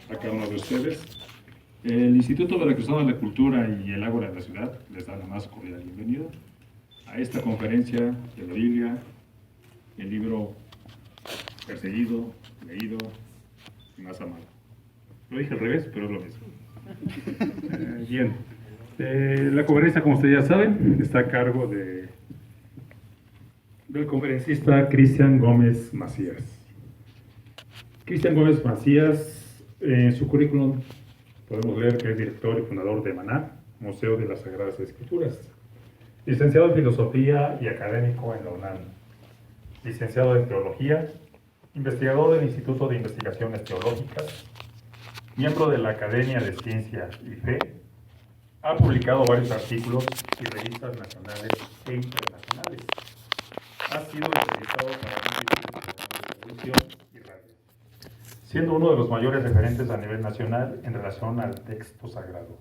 a cada uno de ustedes. El Instituto Veracruzano de la Cultura y el Ágora de la Ciudad les da la más cordial bienvenida a esta conferencia de la Biblia, el libro perseguido, leído y más amado. Lo dije al revés, pero es lo mismo. Bien, la conferencia, como ustedes ya saben, está a cargo del conferencista Cristian Gómez Macías. Cristian Gómez Macías, en su currículum podemos leer que es director y fundador de Maná, Museo de las Sagradas Escrituras, licenciado en Filosofía y académico en la UNAM, licenciado en Teología, investigador del Instituto de Investigaciones Teológicas, miembro de la Academia de Ciencia y Fe, ha publicado varios artículos y revistas nacionales e internacionales. Ha sido entrevistado para televisión y radio, siendo uno de los mayores referentes a nivel nacional en relación al texto sagrado.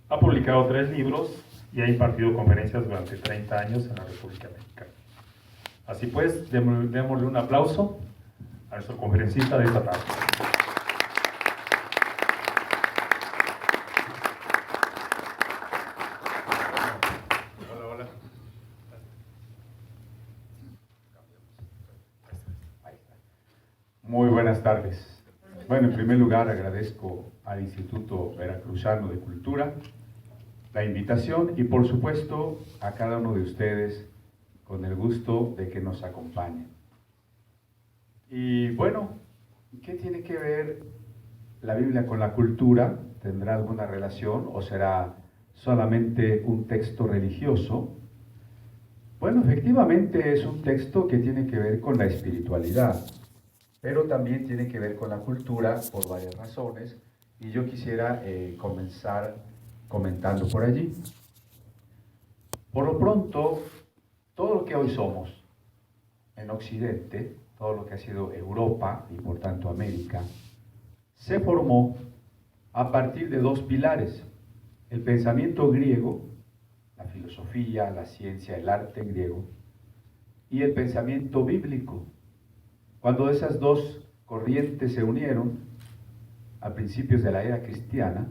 Ha publicado 3 libros y ha impartido conferencias durante 30 años en la República Mexicana. Así pues, démosle un aplauso a nuestro conferencista de esta tarde. Muy buenas tardes. Bueno, en primer lugar agradezco al Instituto Veracruzano de Cultura la invitación y por supuesto a cada uno de ustedes con el gusto de que nos acompañen. Y bueno, ¿qué tiene que ver la Biblia con la cultura? ¿Tendrá alguna relación o será solamente un texto religioso? Bueno, efectivamente es un texto que tiene que ver con la espiritualidad, pero también tiene que ver con la cultura por varias razones, y yo quisiera comenzar comentando por allí. Por lo pronto, todo lo que hoy somos en Occidente, todo lo que ha sido Europa y por tanto América, se formó a partir de 2 pilares: el pensamiento griego, la filosofía, la ciencia, el arte griego, y el pensamiento bíblico. Cuando esas 2 corrientes se unieron a principios de la era cristiana,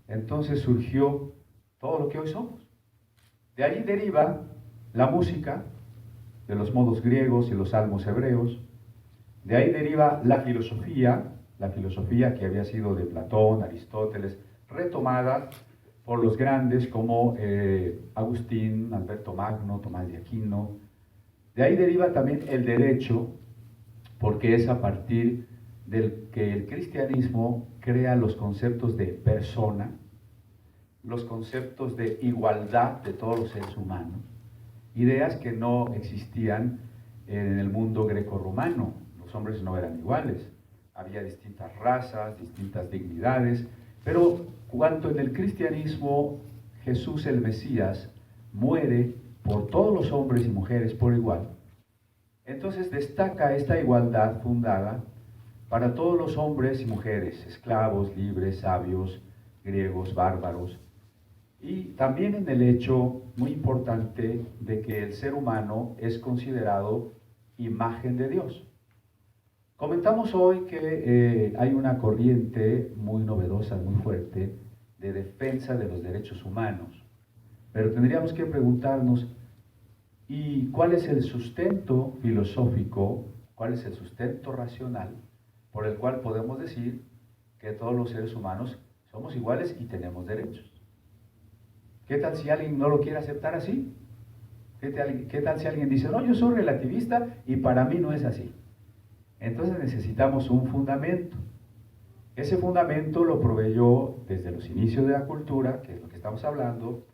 entonces surgió todo lo que hoy somos. De allí deriva la música, de los modos griegos y los salmos hebreos. De ahí deriva la filosofía que había sido de Platón, Aristóteles, retomada por los grandes como Agustín, Alberto Magno, Tomás de Aquino. De ahí deriva también el derecho, porque es a partir del que el cristianismo crea los conceptos de persona, los conceptos de igualdad de todos los seres humanos, ideas que no existían en el mundo grecorromano. Los hombres no eran iguales, había distintas razas, distintas dignidades, pero cuando en el cristianismo Jesús el Mesías muere por todos los hombres y mujeres por igual, entonces destaca esta igualdad fundada para todos los hombres y mujeres, esclavos, libres, sabios, griegos, bárbaros, y también en el hecho muy importante de que el ser humano es considerado imagen de Dios. Comentamos hoy que hay una corriente muy novedosa, muy fuerte, de defensa de los derechos humanos, pero tendríamos que preguntarnos, ¿y cuál es el sustento filosófico, cuál es el sustento racional por el cual podemos decir que todos los seres humanos somos iguales y tenemos derechos? ¿Qué tal si alguien no lo quiere aceptar así? ¿Qué tal si alguien dice, no, yo soy relativista y para mí no es así? Entonces necesitamos un fundamento. Ese fundamento lo proveyó desde los inicios de la cultura, que es lo que estamos hablando,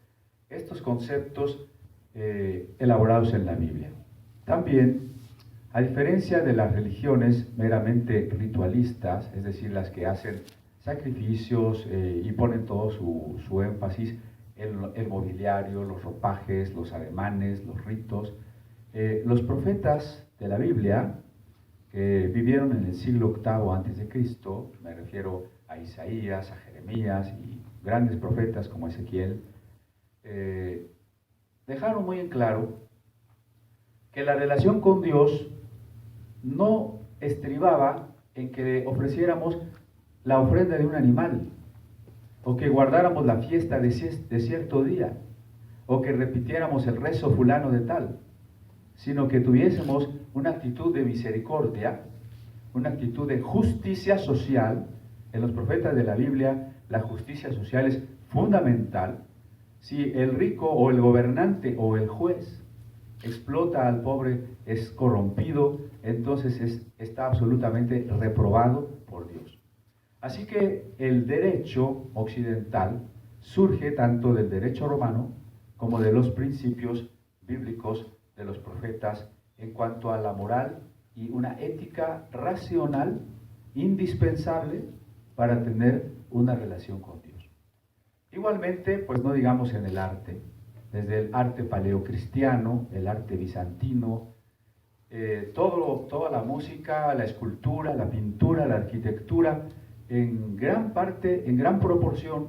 estos conceptos elaborados en la Biblia. También, a diferencia de las religiones meramente ritualistas, es decir, las que hacen sacrificios y ponen todo su énfasis en el mobiliario, los ropajes, los ademanes, los ritos, los profetas de la Biblia, que vivieron en el siglo VIII a.C., me refiero a Isaías, a Jeremías y grandes profetas como Ezequiel, dejaron muy en claro que la relación con Dios no estribaba en que ofreciéramos la ofrenda de un animal, o que guardáramos la fiesta de cierto día, o que repitiéramos el rezo fulano de tal, sino que tuviésemos una actitud de misericordia, una actitud de justicia social. En los profetas de la Biblia, la justicia social es fundamental. Si el rico o el gobernante o el juez explota al pobre, es corrompido, entonces está absolutamente reprobado por Dios. Así que el derecho occidental surge tanto del derecho romano como de los principios bíblicos de los profetas en cuanto a la moral y una ética racional indispensable para tener una relación con Dios. Igualmente, pues no digamos en el arte, desde el arte paleocristiano, el arte bizantino, toda la música, la escultura, la pintura, la arquitectura, en gran parte, en gran proporción,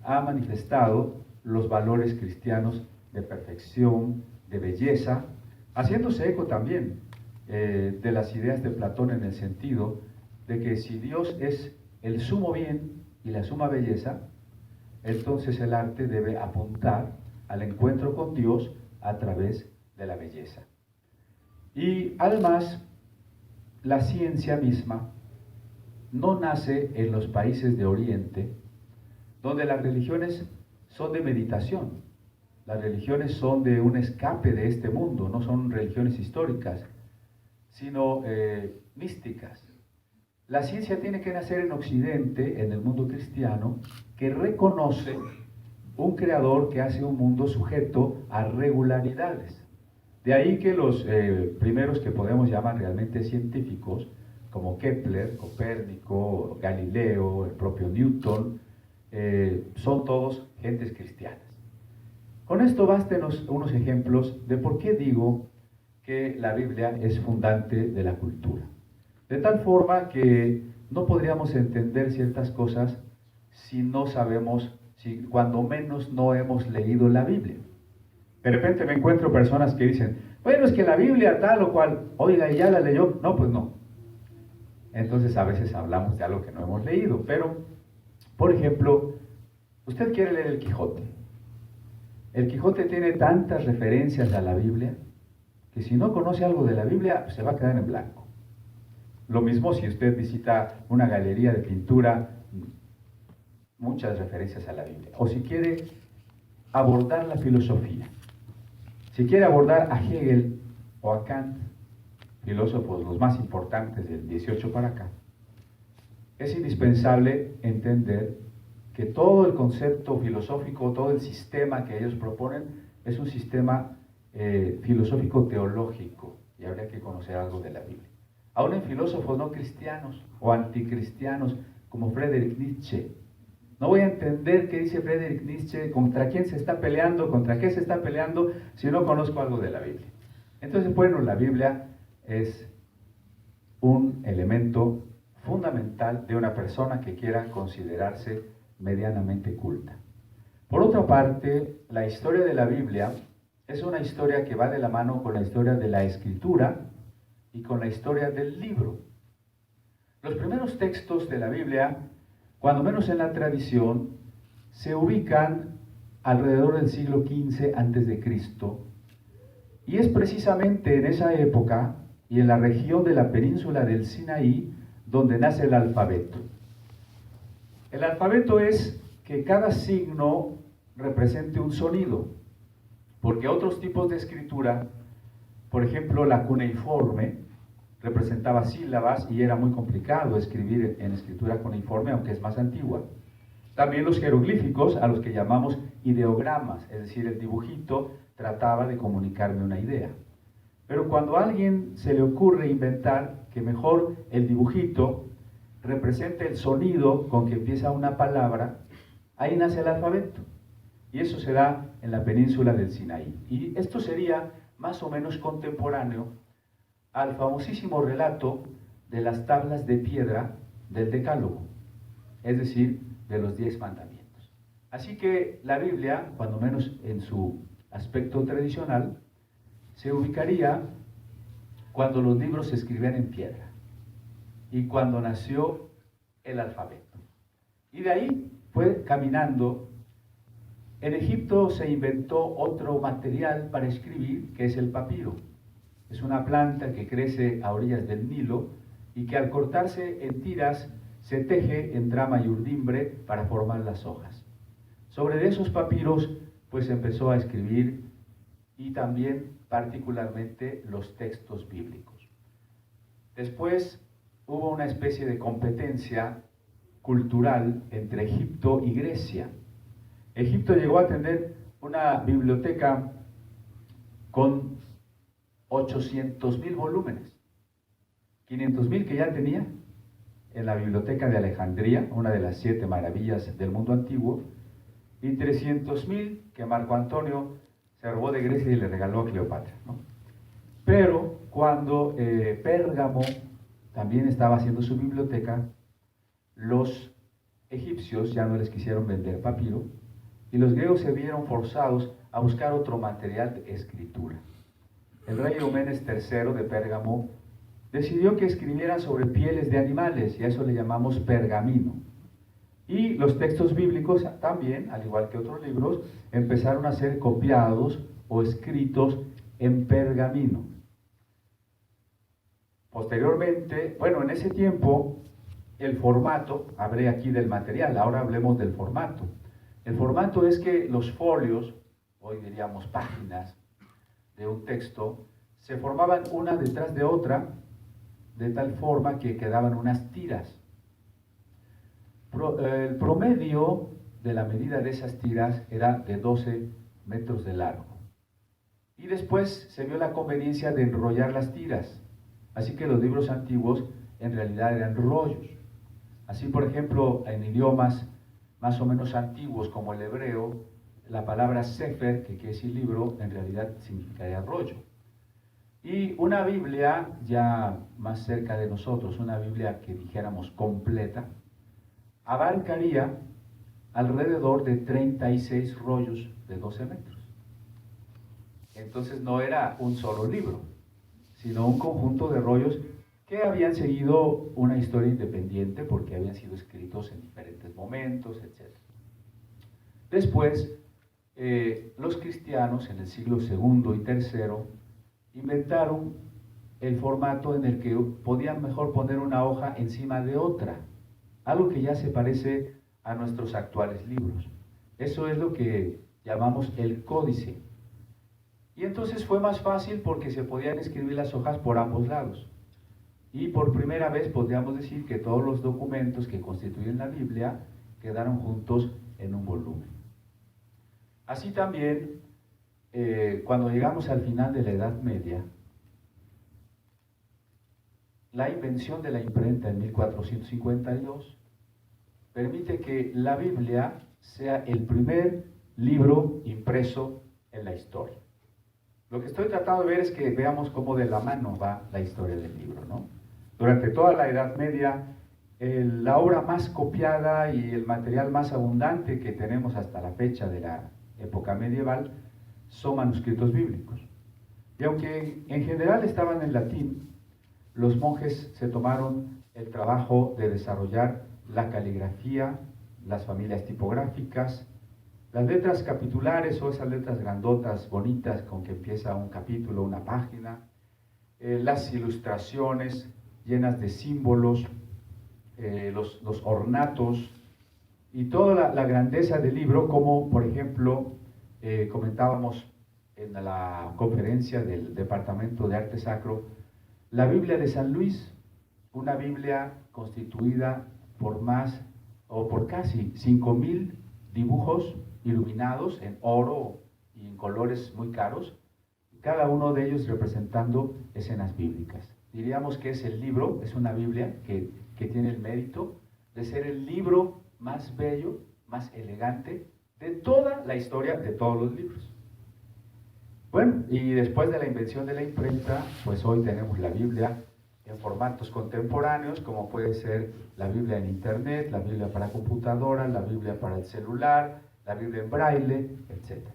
ha manifestado los valores cristianos de perfección, de belleza, haciéndose eco también de las ideas de Platón en el sentido de que si Dios es el sumo bien y la suma belleza, entonces el arte debe apuntar al encuentro con Dios a través de la belleza. Y además, la ciencia misma no nace en los países de Oriente, donde las religiones son de meditación. Las religiones son de un escape de este mundo, no son religiones históricas, sino místicas. La ciencia tiene que nacer en Occidente, en el mundo cristiano, que reconoce un creador que hace un mundo sujeto a regularidades. De ahí que los primeros que podemos llamar realmente científicos, como Kepler, Copérnico, Galileo, el propio Newton, son todos gentes cristianas. Con esto basten unos ejemplos de por qué digo que la Biblia es fundante de la cultura. De tal forma que no podríamos entender ciertas cosas si no sabemos, si cuando menos no hemos leído la Biblia. De repente me encuentro personas que dicen, bueno, es que la Biblia tal o cual, oiga, ¿y ya la leyó? No, pues no. Entonces a veces hablamos de algo que no hemos leído, pero, por ejemplo, usted quiere leer el Quijote. El Quijote tiene tantas referencias a la Biblia que si no conoce algo de la Biblia, se va a quedar en blanco. Lo mismo si usted visita una galería de pintura, muchas referencias a la Biblia. O si quiere abordar la filosofía. Si quiere abordar a Hegel o a Kant, filósofos los más importantes del 18 para acá, es indispensable entender que todo el concepto filosófico, todo el sistema que ellos proponen, es un sistema filosófico teológico, y habría que conocer algo de la Biblia. Aún en filósofos no cristianos o anticristianos como Friedrich Nietzsche, no voy a entender qué dice Friedrich Nietzsche, contra quién se está peleando, contra qué se está peleando, si no conozco algo de la Biblia. Entonces, bueno, la Biblia es un elemento fundamental de una persona que quiera considerarse medianamente culta. Por otra parte, la historia de la Biblia es una historia que va de la mano con la historia de la escritura y con la historia del libro. Los primeros textos de la Biblia, cuando menos en la tradición, se ubican alrededor del siglo XV a.C. Y es precisamente en esa época y en la región de la península del Sinaí donde nace el alfabeto. El alfabeto es que cada signo represente un sonido, porque otros tipos de escritura, por ejemplo la cuneiforme, representaba sílabas y era muy complicado escribir en escritura cuneiforme, aunque es más antigua. También los jeroglíficos, a los que llamamos ideogramas, es decir, el dibujito trataba de comunicarme una idea. Pero cuando a alguien se le ocurre inventar que mejor el dibujito represente el sonido con que empieza una palabra, ahí nace el alfabeto. Y eso se da en la península del Sinaí. Y esto sería más o menos contemporáneo al famosísimo relato de las tablas de piedra del Decálogo, es decir, de los 10 mandamientos. Así que la Biblia, cuando menos en su aspecto tradicional, se ubicaría cuando los libros se escribían en piedra y cuando nació el alfabeto. Y de ahí fue caminando. En Egipto se inventó otro material para escribir, que es el papiro. Es una planta que crece a orillas del Nilo y que al cortarse en tiras se teje en trama y urdimbre para formar las hojas. Sobre esos papiros pues empezó a escribir y también particularmente los textos bíblicos. Después hubo una especie de competencia cultural entre Egipto y Grecia. Egipto llegó a tener una biblioteca con 800.000 volúmenes, 500.000 que ya tenía en la biblioteca de Alejandría, una de las 7 maravillas del mundo antiguo, y 300.000 que Marco Antonio se robó de Grecia y le regaló a Cleopatra, ¿no? Pero cuando Pérgamo también estaba haciendo su biblioteca, los egipcios ya no les quisieron vender papiro y los griegos se vieron forzados a buscar otro material de escritura. El rey Eumenes III de Pérgamo decidió que escribieran sobre pieles de animales y a eso le llamamos pergamino. Y los textos bíblicos también, al igual que otros libros, empezaron a ser copiados o escritos en pergamino. Posteriormente, bueno, en ese tiempo, el formato, hablé aquí del material, ahora hablemos del formato. El formato es que los folios, hoy diríamos páginas, de un texto, se formaban una detrás de otra, de tal forma que quedaban unas tiras. El promedio de la medida de esas tiras era de 12 metros de largo. Y después se vio la conveniencia de enrollar las tiras. Así que los libros antiguos en realidad eran rollos. Así, por ejemplo, en idiomas más o menos antiguos como el hebreo, la palabra sefer, que quiere decir libro, en realidad significaría rollo. Y una Biblia ya más cerca de nosotros, una Biblia que dijéramos completa, abarcaría alrededor de 36 rollos de 12 metros. Entonces no era un solo libro, sino un conjunto de rollos que habían seguido una historia independiente porque habían sido escritos en diferentes momentos, etc. Después, los cristianos en el siglo II y III inventaron el formato en el que podían mejor poner una hoja encima de otra, algo que ya se parece a nuestros actuales libros. Eso es lo que llamamos el códice. Y entonces fue más fácil porque se podían escribir las hojas por ambos lados. Y por primera vez podríamos decir que todos los documentos que constituyen la Biblia quedaron juntos en un volumen. Así también, cuando llegamos al final de la Edad Media, la invención de la imprenta en 1452 permite que la Biblia sea el primer libro impreso en la historia. Lo que estoy tratando de ver es que veamos cómo de la mano va la historia del libro, ¿no? Durante toda la Edad Media, la obra más copiada y el material más abundante que tenemos hasta la fecha de la época medieval son manuscritos bíblicos. Y aunque en general estaban en latín, los monjes se tomaron el trabajo de desarrollar la caligrafía, las familias tipográficas, las letras capitulares o esas letras grandotas, bonitas, con que empieza un capítulo, una página, las ilustraciones llenas de símbolos, los ornatos y toda la grandeza del libro, como por ejemplo comentábamos en la conferencia del Departamento de Arte Sacro, la Biblia de San Luis, una Biblia constituida por casi 5.000 dibujos iluminados en oro y en colores muy caros, cada uno de ellos representando escenas bíblicas. Diríamos que es el libro, es una Biblia que tiene el mérito de ser el libro más bello, más elegante de toda la historia de todos los libros. Bueno, y después de la invención de la imprenta, pues hoy tenemos la Biblia en formatos contemporáneos, como puede ser la Biblia en Internet, la Biblia para computadora, la Biblia para el celular, la Biblia en braille, etc.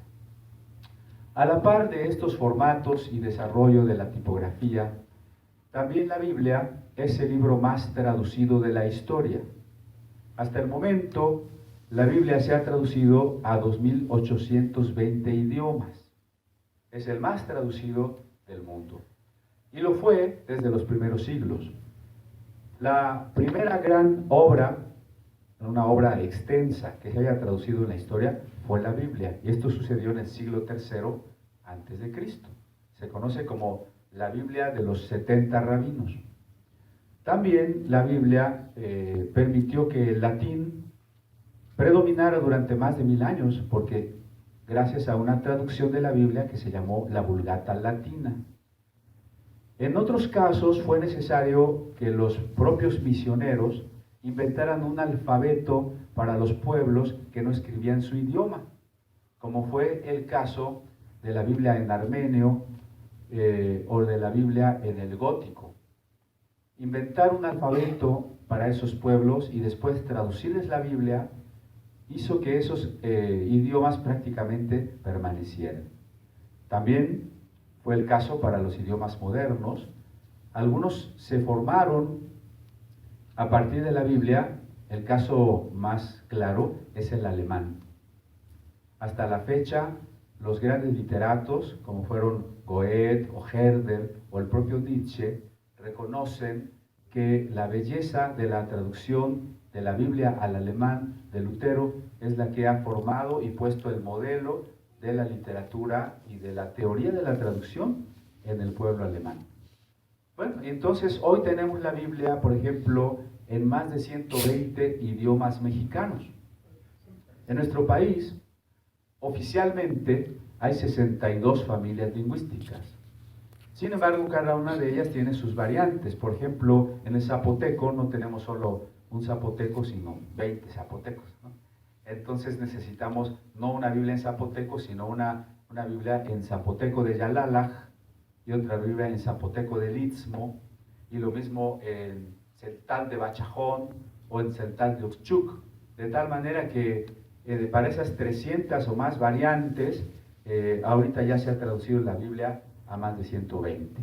A la par de estos formatos y desarrollo de la tipografía, también la Biblia es el libro más traducido de la historia. Hasta el momento, la Biblia se ha traducido a 2.820 idiomas. Es el más traducido del mundo. Y lo fue desde los primeros siglos. La primera gran obra, una obra extensa que se haya traducido en la historia, fue la Biblia. Y esto sucedió en el siglo III antes de Cristo. Se conoce como la Biblia de los 70 rabinos. También la Biblia permitió que el latín predominara durante más de 1000 años, porque gracias a una traducción de la Biblia que se llamó la Vulgata Latina. En otros casos fue necesario que los propios misioneros inventaran un alfabeto para los pueblos que no escribían su idioma, como fue el caso de la Biblia en armenio o de la Biblia en el gótico. Inventar un alfabeto para esos pueblos y después traducirles la Biblia hizo que esos idiomas prácticamente permanecieran. También fue el caso para los idiomas modernos. Algunos se formaron a partir de la Biblia. El caso más claro es el alemán. Hasta la fecha, los grandes literatos, como fueron Goethe o Herder o el propio Nietzsche, reconocen que la belleza de la traducción de la Biblia al alemán de Lutero es la que ha formado y puesto el modelo de la literatura y de la teoría de la traducción en el pueblo alemán. Bueno, entonces hoy tenemos la Biblia, por ejemplo, en más de 120 idiomas mexicanos. En nuestro país, oficialmente, hay 62 familias lingüísticas. Sin embargo, cada una de ellas tiene sus variantes. Por ejemplo, en el zapoteco no tenemos solo un zapoteco, sino 20 zapotecos, ¿no? Entonces necesitamos no una Biblia en zapoteco, sino una Biblia en zapoteco de Yalalaj y otra Biblia en zapoteco del Istmo, y lo mismo en celtal de Bachajón o en celtal de Oxchuc, de tal manera que para esas 300 o más variantes, ahorita ya se ha traducido la Biblia a más de 120.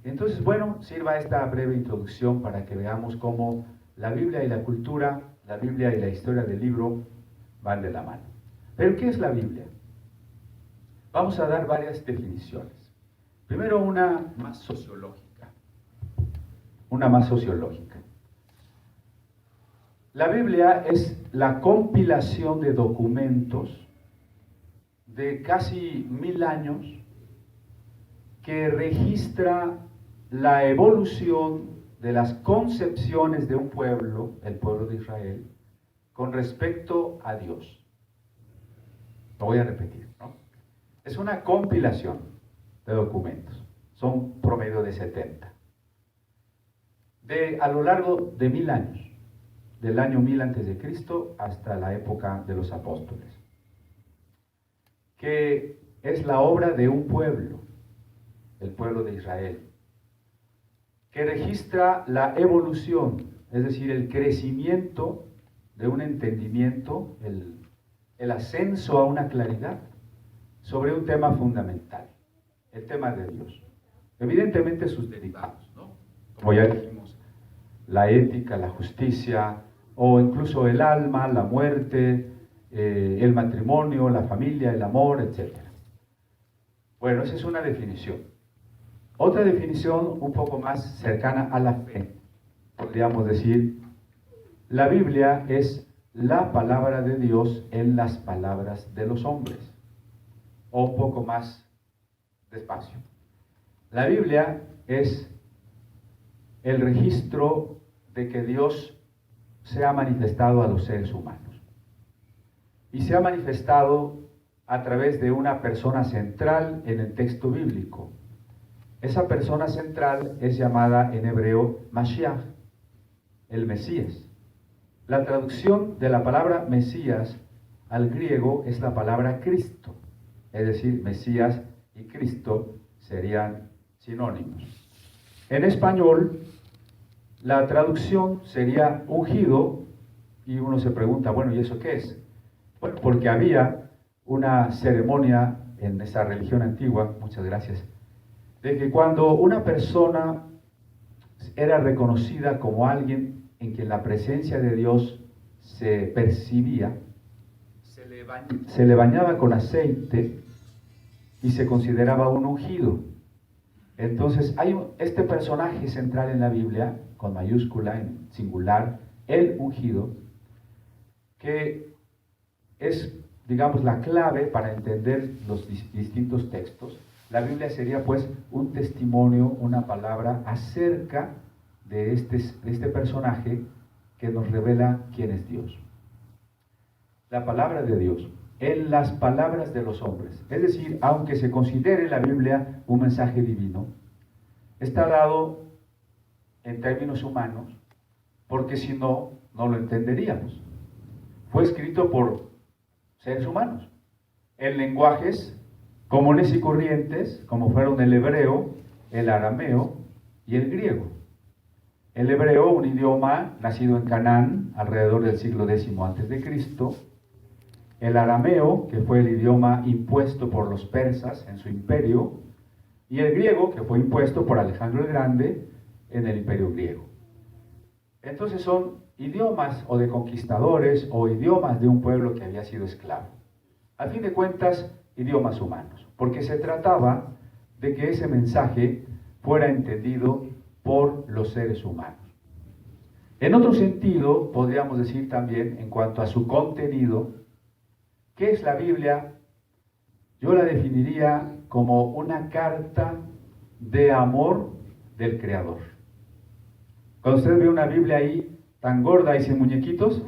Entonces, bueno, sirva esta breve introducción para que veamos cómo la Biblia y la cultura, la Biblia y la historia del libro van de la mano. ¿Pero qué es la Biblia? Vamos a dar varias definiciones. Primero una más sociológica. La Biblia es la compilación de documentos de casi 1000 años que registra la evolución de las concepciones de un pueblo, el pueblo de Israel, con respecto a Dios. Lo voy a repetir, ¿no? Es una compilación de documentos. Son promedio de 70. A lo largo de 1000 años, del año 1000 a.C. hasta la época de los apóstoles, que es la obra de un pueblo, el pueblo de Israel, que registra la evolución, es decir, el crecimiento de un entendimiento, el ascenso a una claridad sobre un tema fundamental, el tema de Dios. Evidentemente sus derivados, ¿no? Como ya dijimos, la ética, la justicia, o incluso el alma, la muerte, el matrimonio, la familia, el amor, etc. Bueno, esa es una definición. Otra definición un poco más cercana a la fe, podríamos decir, la Biblia es la palabra de Dios en las palabras de los hombres, o un poco más despacio. La Biblia es el registro de que Dios se ha manifestado a los seres humanos. Y se ha manifestado a través de una persona central en el texto bíblico. Esa persona central es llamada en hebreo Mashiach, el Mesías. La traducción de la palabra Mesías al griego es la palabra Cristo, es decir, Mesías y Cristo serían sinónimos. En español, la traducción sería ungido, y uno se pregunta, bueno, ¿y eso qué es? Bueno, porque había una ceremonia en esa religión antigua, muchas gracias, de que cuando una persona era reconocida como alguien en quien la presencia de Dios se percibía, se le bañaba con aceite y se consideraba un ungido. Entonces hay este personaje central en la Biblia, con mayúscula, en singular, el ungido, que es, digamos, la clave para entender los distintos textos. La Biblia sería pues un testimonio, una palabra acerca de este personaje que nos revela quién es Dios. La palabra de Dios en las palabras de los hombres. Es decir, aunque se considere la Biblia un mensaje divino, está dado en términos humanos, porque si no, no lo entenderíamos. Fue escrito por seres humanos, en lenguajes comunes y corrientes, como fueron el hebreo, el arameo y el griego. El hebreo, un idioma nacido en Canaán alrededor del siglo X a.C., el arameo, que fue el idioma impuesto por los persas en su imperio, y el griego, que fue impuesto por Alejandro el Grande en el imperio griego. Entonces son idiomas o de conquistadores o idiomas de un pueblo que había sido esclavo. A fin de cuentas, idiomas humanos, porque se trataba de que ese mensaje fuera entendido por los seres humanos. En otro sentido, podríamos decir también, en cuanto a su contenido, ¿qué es la Biblia? Yo la definiría como una carta de amor del Creador. Cuando usted ve una Biblia ahí tan gorda y sin muñequitos,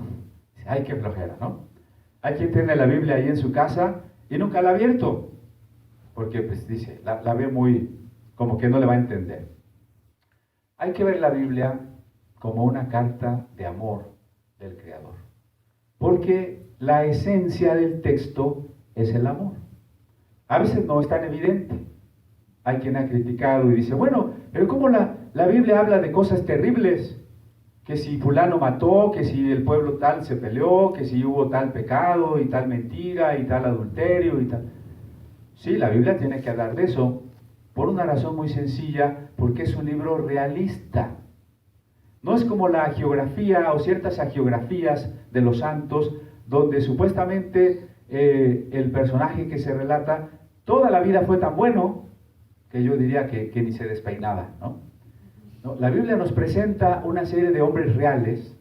dice, ¡ay, qué flojera!, ¿no? Hay quien tiene la Biblia ahí en su casa y nunca la ha abierto, porque pues dice, la ve muy, como que no le va a entender. Hay que ver la Biblia como una carta de amor del Creador, porque la esencia del texto es el amor. A veces no es tan evidente. Hay quien ha criticado y dice, bueno, pero ¿cómo la Biblia habla de cosas terribles? Que si fulano mató, que si el pueblo tal se peleó, que si hubo tal pecado y tal mentira y tal adulterio y tal. Sí, la Biblia tiene que hablar de eso por una razón muy sencilla, porque es un libro realista. No es como la geografía o ciertas hagiografías de los santos, donde supuestamente el personaje que se relata, toda la vida fue tan bueno, que yo diría que ni se despeinaba, ¿no? No, la Biblia nos presenta una serie de hombres reales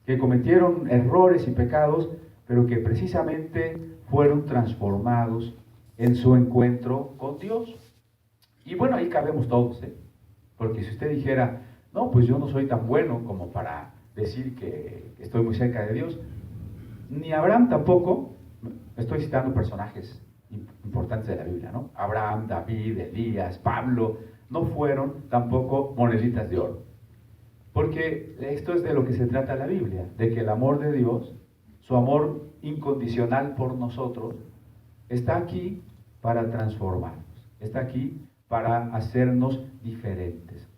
que cometieron errores y pecados, pero que precisamente fueron transformados en su encuentro con Dios. Y bueno, ahí cabemos todos, ¿eh? Porque si usted dijera, no, pues yo no soy tan bueno como para decir que estoy muy cerca de Dios, ni Abraham tampoco, estoy citando personajes importantes de la Biblia, ¿no? Abraham, David, Elías, Pablo, no fueron tampoco moneditas de oro. Porque esto es de lo que se trata la Biblia, de que el amor de Dios, su amor incondicional por nosotros, está aquí para transformarnos, está aquí para hacernos diferentes.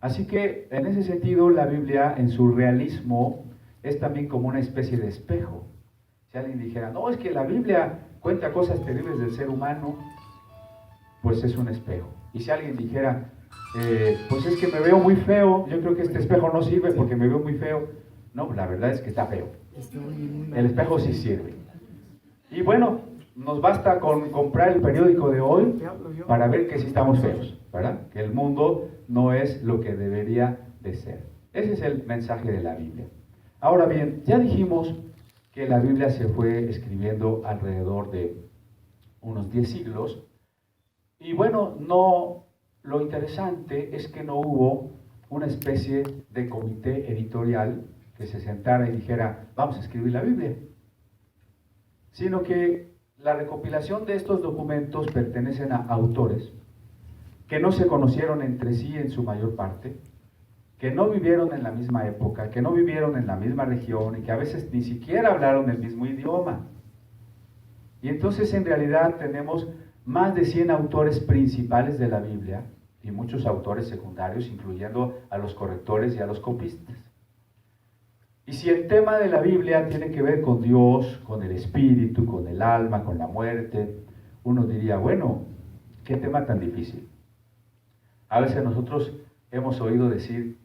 Así que, en ese sentido, la Biblia, en su realismo, es también como una especie de espejo. Si alguien dijera, no, es que la Biblia cuenta cosas terribles del ser humano, pues es un espejo. Y si alguien dijera, pues es que me veo muy feo, yo creo que este espejo no sirve porque me veo muy feo. No, la verdad es que está feo. El espejo sí sirve. Y bueno, nos basta con comprar el periódico de hoy para ver que sí estamos feos, ¿verdad? Que el mundo no es lo que debería de ser. Ese es el mensaje de la Biblia. Ahora bien, ya dijimos que la Biblia se fue escribiendo alrededor de unos 10 siglos. Y bueno, lo interesante es que no hubo una especie de comité editorial que se sentara y dijera, vamos a escribir la Biblia. Sino que la recopilación de estos documentos pertenecen a autores que no se conocieron entre sí en su mayor parte, que no vivieron en la misma época, que no vivieron en la misma región y que a veces ni siquiera hablaron el mismo idioma. Y entonces en realidad tenemos más de 100 autores principales de la Biblia y muchos autores secundarios, incluyendo a los correctores y a los copistas. Y si el tema de la Biblia tiene que ver con Dios, con el espíritu, con el alma, con la muerte, uno diría, bueno, qué tema tan difícil. A veces nosotros hemos oído decir,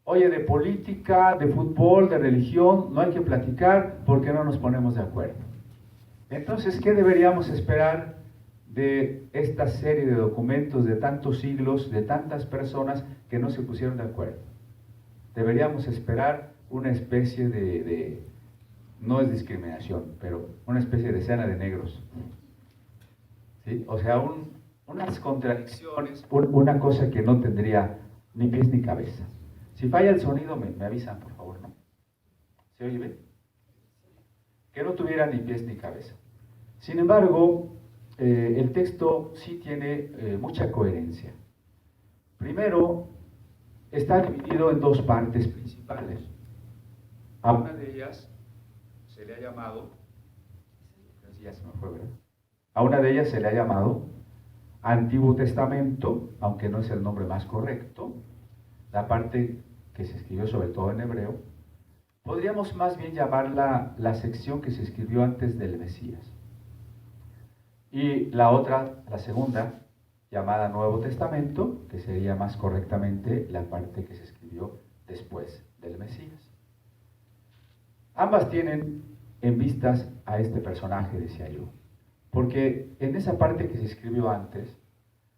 Oye, de política, de fútbol, de religión, no hay que platicar porque no nos ponemos de acuerdo. Entonces, ¿qué deberíamos esperar de esta serie de documentos de tantos siglos, de tantas personas que no se pusieron de acuerdo? Deberíamos esperar una especie no es discriminación, pero una especie de cena de negros. ¿Sí? O sea, unas contradicciones, una cosa que no tendría ni pies ni cabeza. Si falla el sonido, me avisan, por favor, ¿no? ¿Se oye bien? Que no tuviera ni pies ni cabeza. Sin embargo, el texto sí tiene mucha coherencia. Primero, está dividido en dos partes principales. A una de ellas se le ha llamado, ya se me fue, ¿verdad? A una de ellas se le ha llamado Antiguo Testamento, aunque no es el nombre más correcto, la parte que se escribió sobre todo en hebreo. Podríamos más bien llamarla la sección que se escribió antes del Mesías. Y la otra, la segunda, llamada Nuevo Testamento, que sería más correctamente la parte que se escribió después del Mesías. Ambas tienen en vistas a este personaje, decía yo, porque en esa parte que se escribió antes,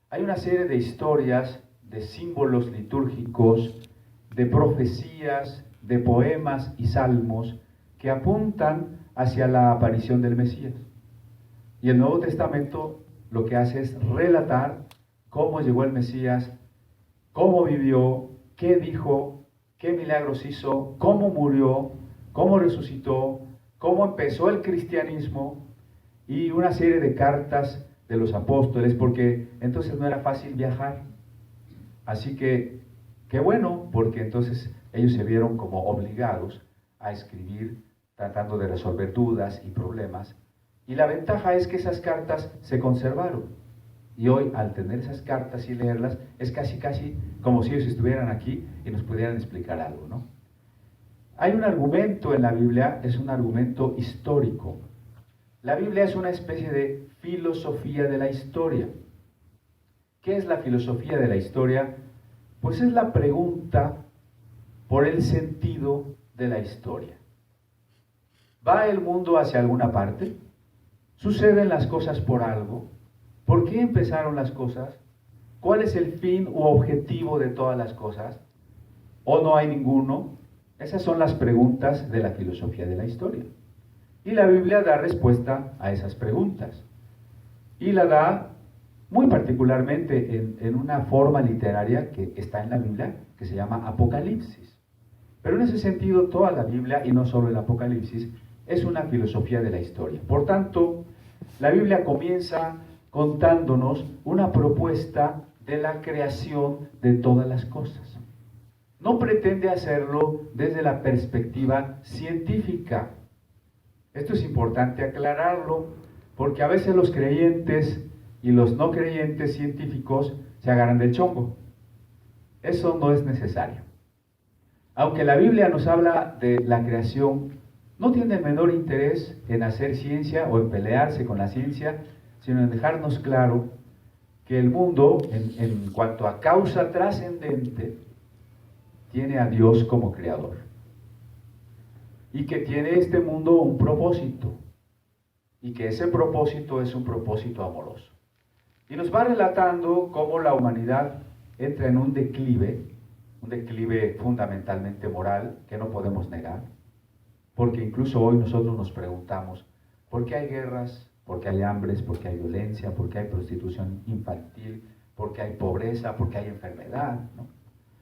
hay una serie de historias, de símbolos litúrgicos, de profecías, de poemas y salmos que apuntan hacia la aparición del Mesías. Y el Nuevo Testamento lo que hace es relatar cómo llegó el Mesías, cómo vivió, qué dijo, qué milagros hizo, cómo murió, cómo resucitó, cómo empezó el cristianismo y una serie de cartas de los apóstoles, porque entonces no era fácil viajar. Así que, qué bueno, porque entonces ellos se vieron como obligados a escribir tratando de resolver dudas y problemas. Y la ventaja es que esas cartas se conservaron. Y hoy, al tener esas cartas y leerlas, es casi como si ellos estuvieran aquí y nos pudieran explicar algo, ¿no? Hay un argumento en la Biblia, es un argumento histórico. La Biblia es una especie de filosofía de la historia. ¿Qué es la filosofía de la historia? Pues es la pregunta por el sentido de la historia. ¿Va el mundo hacia alguna parte? ¿Suceden las cosas por algo? ¿Por qué empezaron las cosas? ¿Cuál es el fin u objetivo de todas las cosas? ¿O no hay ninguno? Esas son las preguntas de la filosofía de la historia. Y la Biblia da respuesta a esas preguntas. Y la da muy particularmente en una forma literaria que está en la Biblia, que se llama Apocalipsis. Pero en ese sentido, toda la Biblia, y no solo el Apocalipsis, es una filosofía de la historia. Por tanto, la Biblia comienza contándonos una propuesta de la creación de todas las cosas. No pretende hacerlo desde la perspectiva científica. Esto es importante aclararlo, porque a veces los creyentes y los no creyentes científicos se agarran del chongo. Eso no es necesario. Aunque la Biblia nos habla de la creación, no tiene el menor interés en hacer ciencia o en pelearse con la ciencia, sino en dejarnos claro que el mundo, en cuanto a causa trascendente, tiene a Dios como creador. Y que tiene este mundo un propósito. Y que ese propósito es un propósito amoroso. Y nos va relatando cómo la humanidad entra en un declive fundamentalmente moral que no podemos negar. Porque incluso hoy nosotros nos preguntamos, ¿por qué hay guerras? ¿Por qué hay hambres? ¿Por qué hay violencia? ¿Por qué hay prostitución infantil? ¿Por qué hay pobreza? ¿Por qué hay enfermedad? ¿No?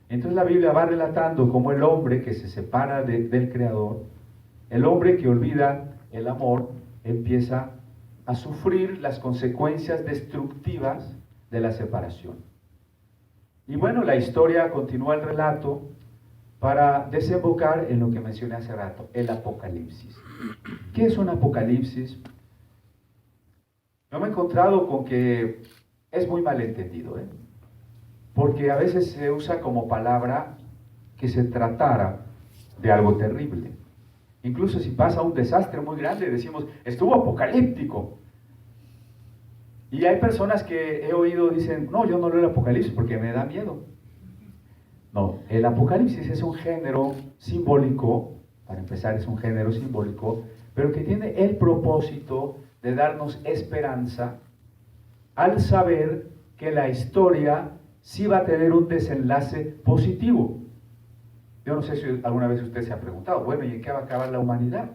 Entonces la Biblia va relatando cómo el hombre que se separa del Creador, el hombre que olvida el amor, empieza a sufrir las consecuencias destructivas de la separación. Y bueno, la historia continúa el relato para desembocar en lo que mencioné hace rato, el Apocalipsis. ¿Qué es un Apocalipsis? Yo me he encontrado con que es muy malentendido, porque a veces se usa como palabra que se tratara de algo terrible. Incluso si pasa un desastre muy grande, decimos, estuvo apocalíptico. Y hay personas que he oído dicen, no, yo no leo el Apocalipsis porque me da miedo. No, el Apocalipsis es un género simbólico, para empezar es un género simbólico, pero que tiene el propósito de darnos esperanza al saber que la historia sí va a tener un desenlace positivo. Yo no sé si alguna vez usted se ha preguntado, bueno, ¿y en qué va a acabar la humanidad?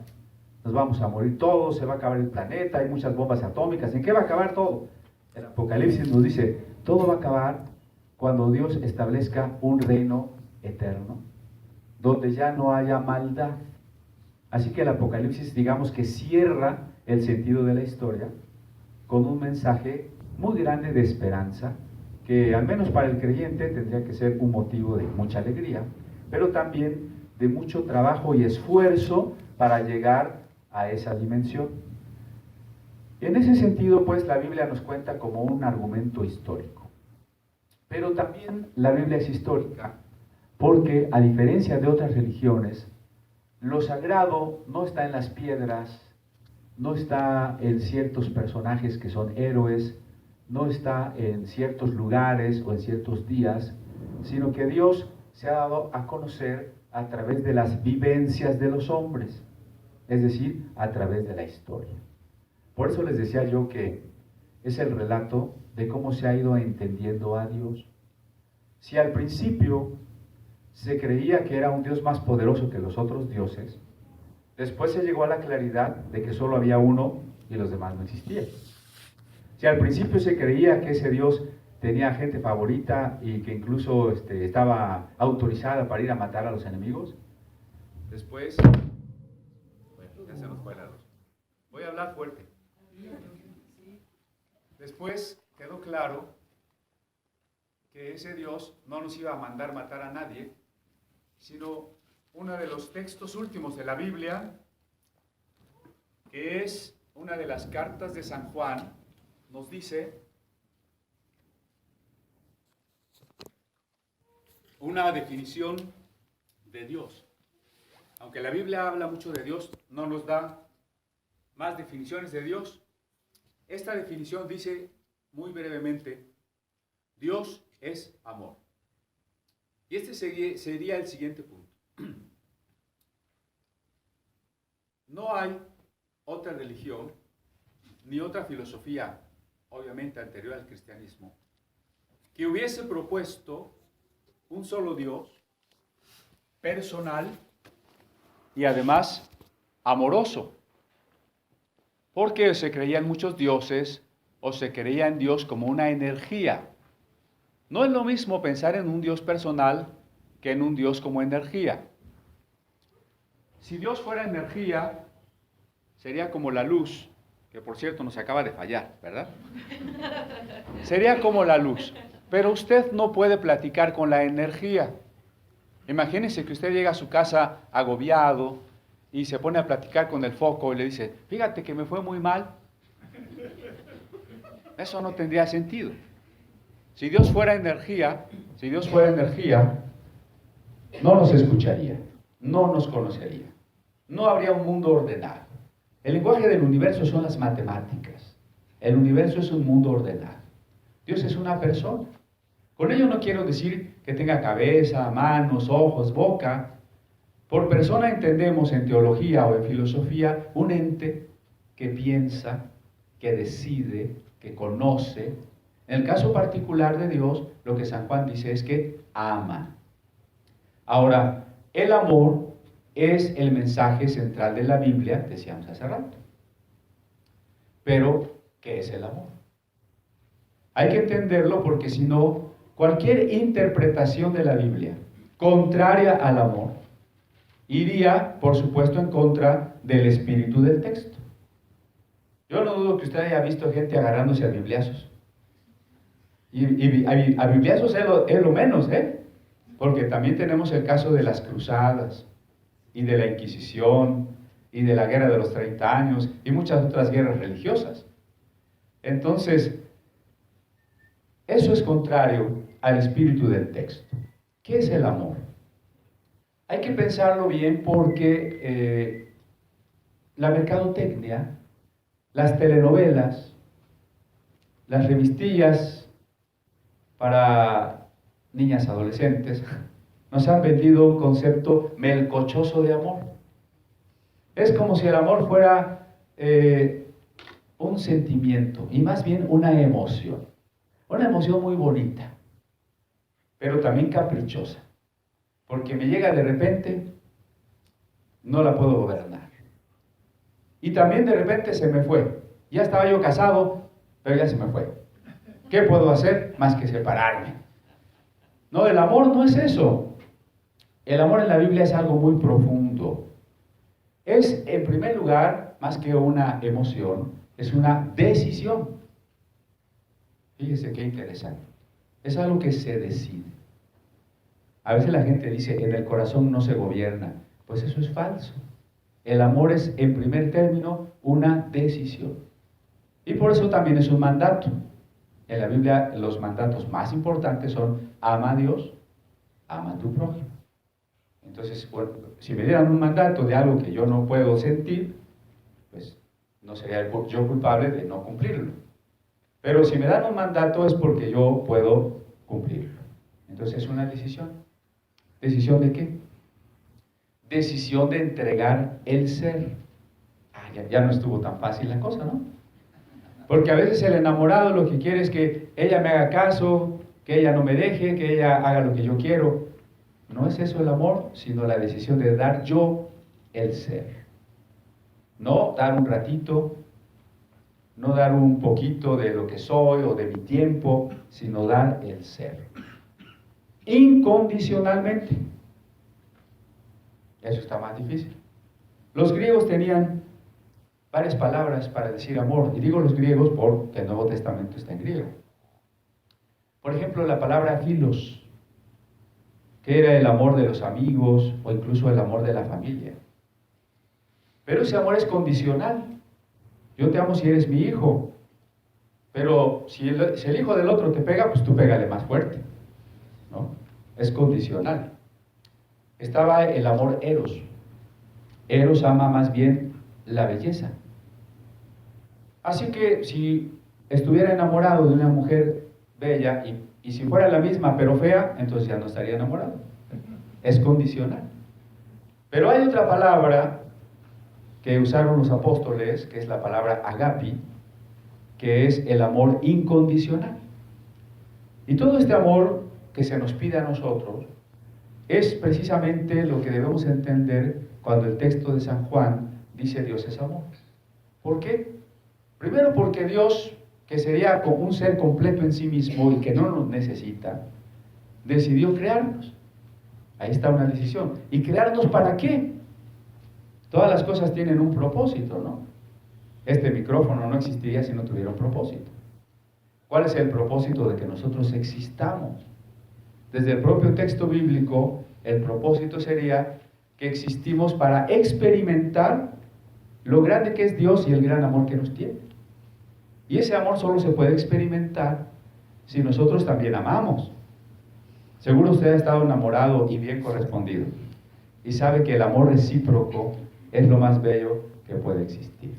Nos vamos a morir todos, se va a acabar el planeta, hay muchas bombas atómicas, ¿en qué va a acabar todo? El Apocalipsis nos dice, todo va a acabar cuando Dios establezca un reino eterno, donde ya no haya maldad. Así que el Apocalipsis, digamos que cierra el sentido de la historia con un mensaje muy grande de esperanza, que al menos para el creyente tendría que ser un motivo de mucha alegría, pero también de mucho trabajo y esfuerzo para llegar a esa dimensión. En ese sentido, pues, la Biblia nos cuenta como un argumento histórico. Pero también la Biblia es histórica porque, a diferencia de otras religiones, lo sagrado no está en las piedras, no está en ciertos personajes que son héroes, no está en ciertos lugares o en ciertos días, sino que Dios se ha dado a conocer a través de las vivencias de los hombres, es decir, a través de la historia. Por eso les decía yo que es el relato de cómo se ha ido entendiendo a Dios. Si al principio se creía que era un Dios más poderoso que los otros dioses, después se llegó a la claridad de que solo había uno y los demás no existían. Si al principio se creía que ese Dios tenía gente favorita y que incluso estaba autorizada para ir a matar a los enemigos, después, bueno, ya se nos fue la luz. Voy a hablar fuerte. Después quedó claro que ese Dios no nos iba a mandar matar a nadie, sino uno de los textos últimos de la Biblia, que es una de las cartas de San Juan, nos dice una definición de Dios. Aunque la Biblia habla mucho de Dios, no nos da más definiciones de Dios. Esta definición dice muy brevemente, Dios es amor. Y este sería el siguiente punto. No hay otra religión, ni otra filosofía, obviamente anterior al cristianismo, que hubiese propuesto un solo Dios, personal y además amoroso. Porque se creían muchos dioses o se creía en Dios como una energía. No es lo mismo pensar en un Dios personal que en un Dios como energía. Si Dios fuera energía, sería como la luz, que por cierto nos acaba de fallar, ¿verdad? Sería como la luz, pero usted no puede platicar con la energía. Imagínese que usted llega a su casa agobiado y se pone a platicar con el foco y le dice, fíjate que me fue muy mal. Eso no tendría sentido. Si Dios fuera energía, no nos escucharía, no nos conocería, no habría un mundo ordenado. El lenguaje del universo son las matemáticas. El universo es un mundo ordenado. Dios es una persona. Con ello no quiero decir que tenga cabeza, manos, ojos, boca. Por persona entendemos en teología o en filosofía un ente que piensa, que decide, que conoce. En el caso particular de Dios, lo que San Juan dice es que ama. Ahora, el amor es el mensaje central de la Biblia, decíamos hace rato. Pero, ¿qué es el amor? Hay que entenderlo porque si no, cualquier interpretación de la Biblia contraria al amor iría, por supuesto, en contra del espíritu del texto. Yo no dudo que usted haya visto gente agarrándose a bibliazos. Y a bibliazos es lo menos, porque también tenemos el caso de las cruzadas, y de la Inquisición, y de la Guerra de los 30 años, y muchas otras guerras religiosas. Entonces, eso es contrario al espíritu del texto. ¿Qué es el amor? Hay que pensarlo bien porque la mercadotecnia, las telenovelas, las revistillas para niñas adolescentes, Nos han vendido un concepto melcochoso de amor. Es como si el amor fuera un sentimiento y más bien una emoción. Una emoción muy bonita, pero también caprichosa. Porque me llega de repente, no la puedo gobernar. Y también de repente se me fue. Ya estaba yo casado, pero ya se me fue. ¿Qué puedo hacer más que separarme? No, el amor no es eso. El amor en la Biblia es algo muy profundo. Es, en primer lugar, más que una emoción, es una decisión. Fíjese qué interesante. Es algo que se decide. A veces la gente dice, en el corazón no se gobierna. Pues eso es falso. El amor es, en primer término, una decisión. Y por eso también es un mandato. En la Biblia, los mandatos más importantes son, ama a Dios, ama a tu prójimo. Entonces, bueno, si me dieran un mandato de algo que yo no puedo sentir, pues no sería yo culpable de no cumplirlo. Pero si me dan un mandato es porque yo puedo cumplirlo. Entonces es una decisión. ¿Decisión de qué? Decisión de entregar el ser. Ya no estuvo tan fácil la cosa, ¿no? Porque a veces el enamorado lo que quiere es que ella me haga caso, que ella no me deje, que ella haga lo que yo quiero. No es eso el amor, sino la decisión de dar yo el ser. No dar un ratito, no dar un poquito de lo que soy o de mi tiempo, sino dar el ser. Incondicionalmente. Eso está más difícil. Los griegos tenían varias palabras para decir amor, y digo los griegos porque el Nuevo Testamento está en griego. Por ejemplo, la palabra philos, que era el amor de los amigos o incluso el amor de la familia. Pero ese amor es condicional. Yo te amo si eres mi hijo, pero si el hijo del otro te pega, pues tú pégale más fuerte, ¿no? Es condicional. Estaba el amor eros. Eros ama más bien la belleza. Así que si estuviera enamorado de una mujer bella y si fuera la misma pero fea, entonces ya no estaría enamorado. Es condicional. Pero hay otra palabra que usaron los apóstoles, que es la palabra agapi, que es el amor incondicional. Y todo este amor que se nos pide a nosotros es precisamente lo que debemos entender cuando el texto de San Juan dice Dios es amor. ¿Por qué? Primero porque Dios, que sería como un ser completo en sí mismo y que no nos necesita, decidió crearnos. Ahí está una decisión. ¿Y crearnos para qué? Todas las cosas tienen un propósito, ¿no? Este micrófono no existiría si no tuviera un propósito. ¿Cuál es el propósito de que nosotros existamos? Desde el propio texto bíblico, el propósito sería que existimos para experimentar lo grande que es Dios y el gran amor que nos tiene. Y ese amor solo se puede experimentar si nosotros también amamos. Seguro usted ha estado enamorado y bien correspondido. Y sabe que el amor recíproco es lo más bello que puede existir.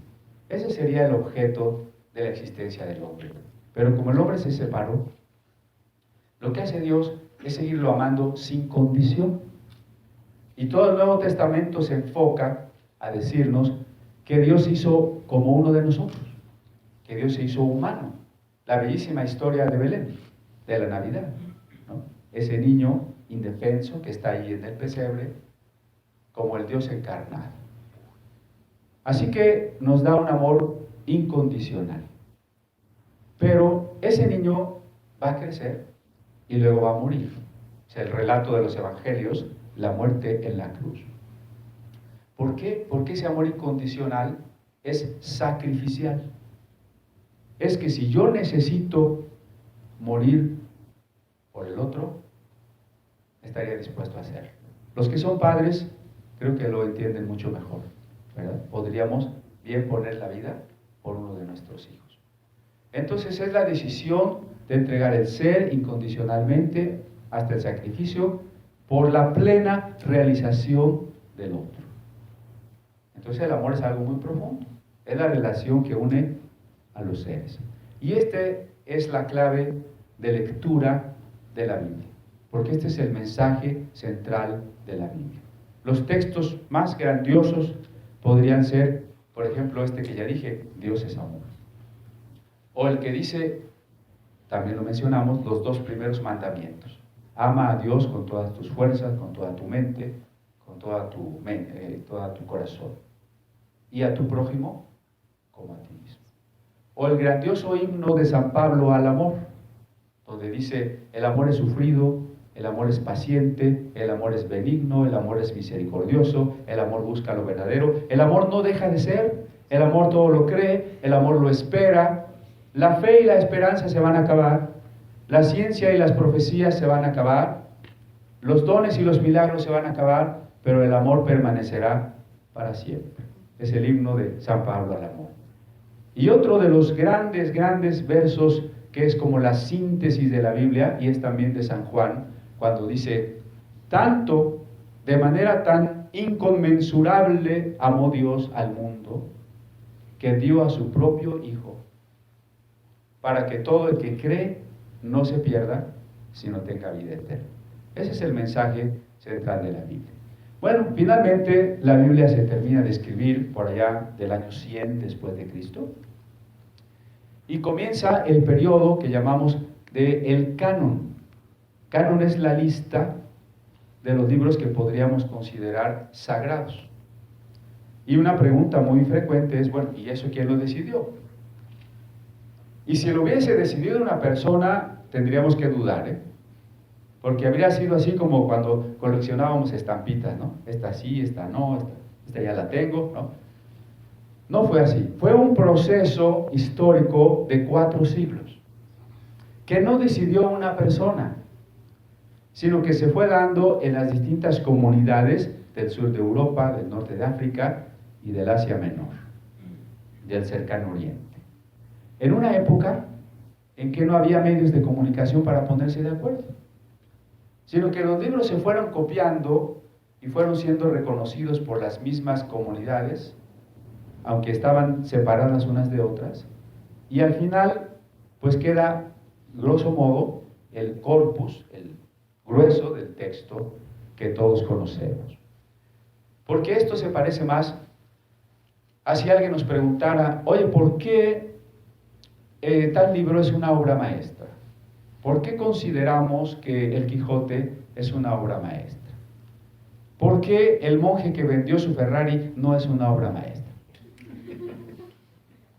Ese sería el objeto de la existencia del hombre. Pero como el hombre se separó, lo que hace Dios es seguirlo amando sin condición. Y todo el Nuevo Testamento se enfoca a decirnos que Dios se hizo como uno de nosotros, que Dios se hizo humano. La bellísima historia de Belén, de la Navidad, ¿no? Ese niño indefenso que está ahí en el pesebre, como el Dios encarnado. Así que nos da un amor incondicional. Pero ese niño va a crecer y luego va a morir. Es el relato de los evangelios, la muerte en la cruz. ¿Por qué? Porque ese amor incondicional es sacrificial. Es que si yo necesito morir por el otro, estaría dispuesto a hacerlo. Los que son padres creo que lo entienden mucho mejor, ¿verdad? Podríamos bien poner la vida por uno de nuestros hijos. Entonces es la decisión de entregar el ser incondicionalmente hasta el sacrificio por la plena realización del otro. Entonces el amor es algo muy profundo. Es la relación que une a los seres. Y esta es la clave de lectura de la Biblia. porque este es el mensaje central de la Biblia. Los textos más grandiosos podrían ser, por ejemplo, este que ya dije, Dios es amor. O el que dice, también lo mencionamos, los 2 primeros mandamientos. Ama a Dios con todas tus fuerzas, con toda tu mente, con toda tu corazón. Y a tu prójimo como a ti mismo. O el grandioso himno de San Pablo al amor, donde dice, el amor es sufrido, el amor es paciente, el amor es benigno, el amor es misericordioso, el amor busca lo verdadero, el amor no deja de ser, el amor todo lo cree, el amor lo espera, la fe y la esperanza se van a acabar, la ciencia y las profecías se van a acabar, los dones y los milagros se van a acabar, pero el amor permanecerá para siempre. Es el himno de San Pablo al amor. Y otro de los grandes versos que es como la síntesis de la Biblia, y es también de San Juan, cuando dice, tanto, de manera tan inconmensurable amó Dios al mundo, que dio a su propio Hijo, para que todo el que cree no se pierda, sino tenga vida eterna. Ese es el mensaje central de la Biblia. Bueno, finalmente la Biblia se termina de escribir por allá del año 100 después de Cristo, y comienza el periodo que llamamos de el canon. Canon es la lista de los libros que podríamos considerar sagrados. Y una pregunta muy frecuente es, bueno, ¿y eso quién lo decidió? Y si lo hubiese decidido una persona, tendríamos que dudar, ¿eh? Porque habría sido así como cuando coleccionábamos estampitas, ¿no? Esta sí, esta no, esta ya la tengo, ¿no? No fue así. Fue un proceso histórico de 4 siglos, que no decidió una persona, sino que se fue dando en las distintas comunidades del sur de Europa, del norte de África y del Asia Menor, del cercano oriente. En una época en que no había medios de comunicación para ponerse de acuerdo, sino que los libros se fueron copiando y fueron siendo reconocidos por las mismas comunidades, aunque estaban separadas unas de otras, y al final pues queda, grosso modo, el corpus, el grueso del texto que todos conocemos. Porque esto se parece más a si alguien nos preguntara, oye, ¿por qué tal libro es una obra maestra? ¿Por qué consideramos que El Quijote es una obra maestra? ¿Por qué El monje que vendió su Ferrari no es una obra maestra?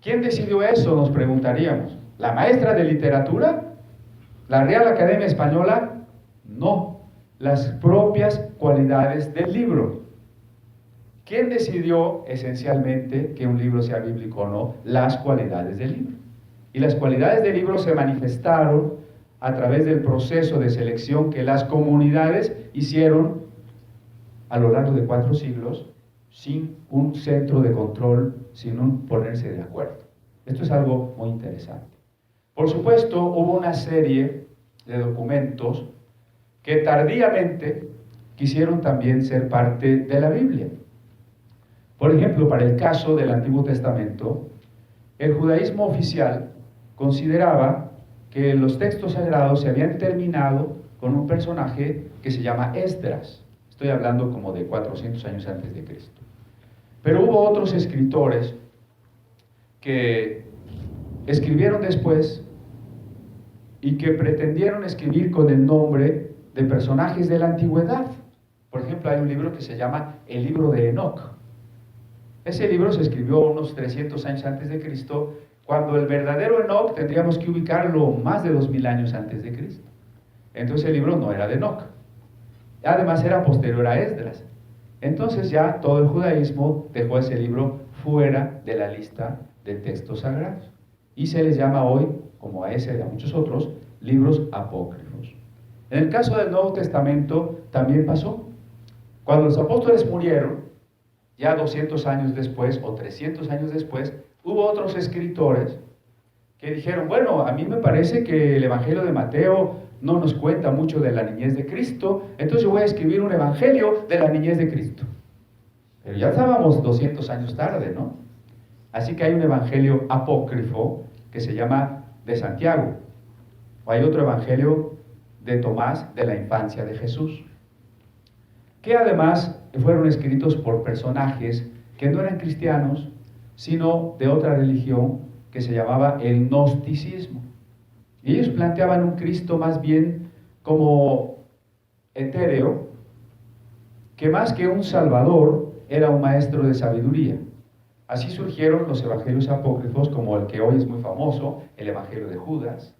¿Quién decidió eso? Nos preguntaríamos. ¿La maestra de literatura? ¿La Real Academia Española? No, las propias cualidades del libro. ¿Quién decidió esencialmente que un libro sea bíblico o no? Las cualidades del libro. Y las cualidades del libro se manifestaron a través del proceso de selección que las comunidades hicieron a lo largo de 4 siglos, sin un centro de control, sin un ponerse de acuerdo. Esto es algo muy interesante. Por supuesto, hubo una serie de documentos que tardíamente quisieron también ser parte de la Biblia. Por ejemplo, para el caso del Antiguo Testamento, el judaísmo oficial consideraba que los textos sagrados se habían terminado con un personaje que se llama Esdras. Estoy hablando como de 400 años antes de Cristo. Pero hubo otros escritores que escribieron después y que pretendieron escribir con el nombre de personajes de la antigüedad. Por ejemplo, hay un libro que se llama El libro de Enoc. Ese libro se escribió unos 300 años antes de Cristo, cuando el verdadero Enoc tendríamos que ubicarlo más de 2000 años antes de Cristo. Entonces el libro no era de Enoc. Además era posterior a Esdras. Entonces ya todo el judaísmo dejó ese libro fuera de la lista de textos sagrados. Y se les llama hoy, como a ese y a muchos otros, libros apócrifos. En el caso del Nuevo Testamento también pasó. Cuando los apóstoles murieron, ya 200 años después o 300 años después, hubo otros escritores que dijeron, bueno, a mí me parece que el Evangelio de Mateo no nos cuenta mucho de la niñez de Cristo, entonces yo voy a escribir un Evangelio de la niñez de Cristo. Pero ya estábamos 200 años tarde, ¿no? Así que hay un Evangelio apócrifo que se llama de Santiago. O hay otro Evangelio de Tomás de la infancia de Jesús, que además fueron escritos por personajes que no eran cristianos, sino de otra religión que se llamaba el gnosticismo. Y ellos planteaban un Cristo más bien como etéreo, que más que un salvador, era un maestro de sabiduría. Así surgieron los evangelios apócrifos, como el que hoy es muy famoso, el evangelio de Judas,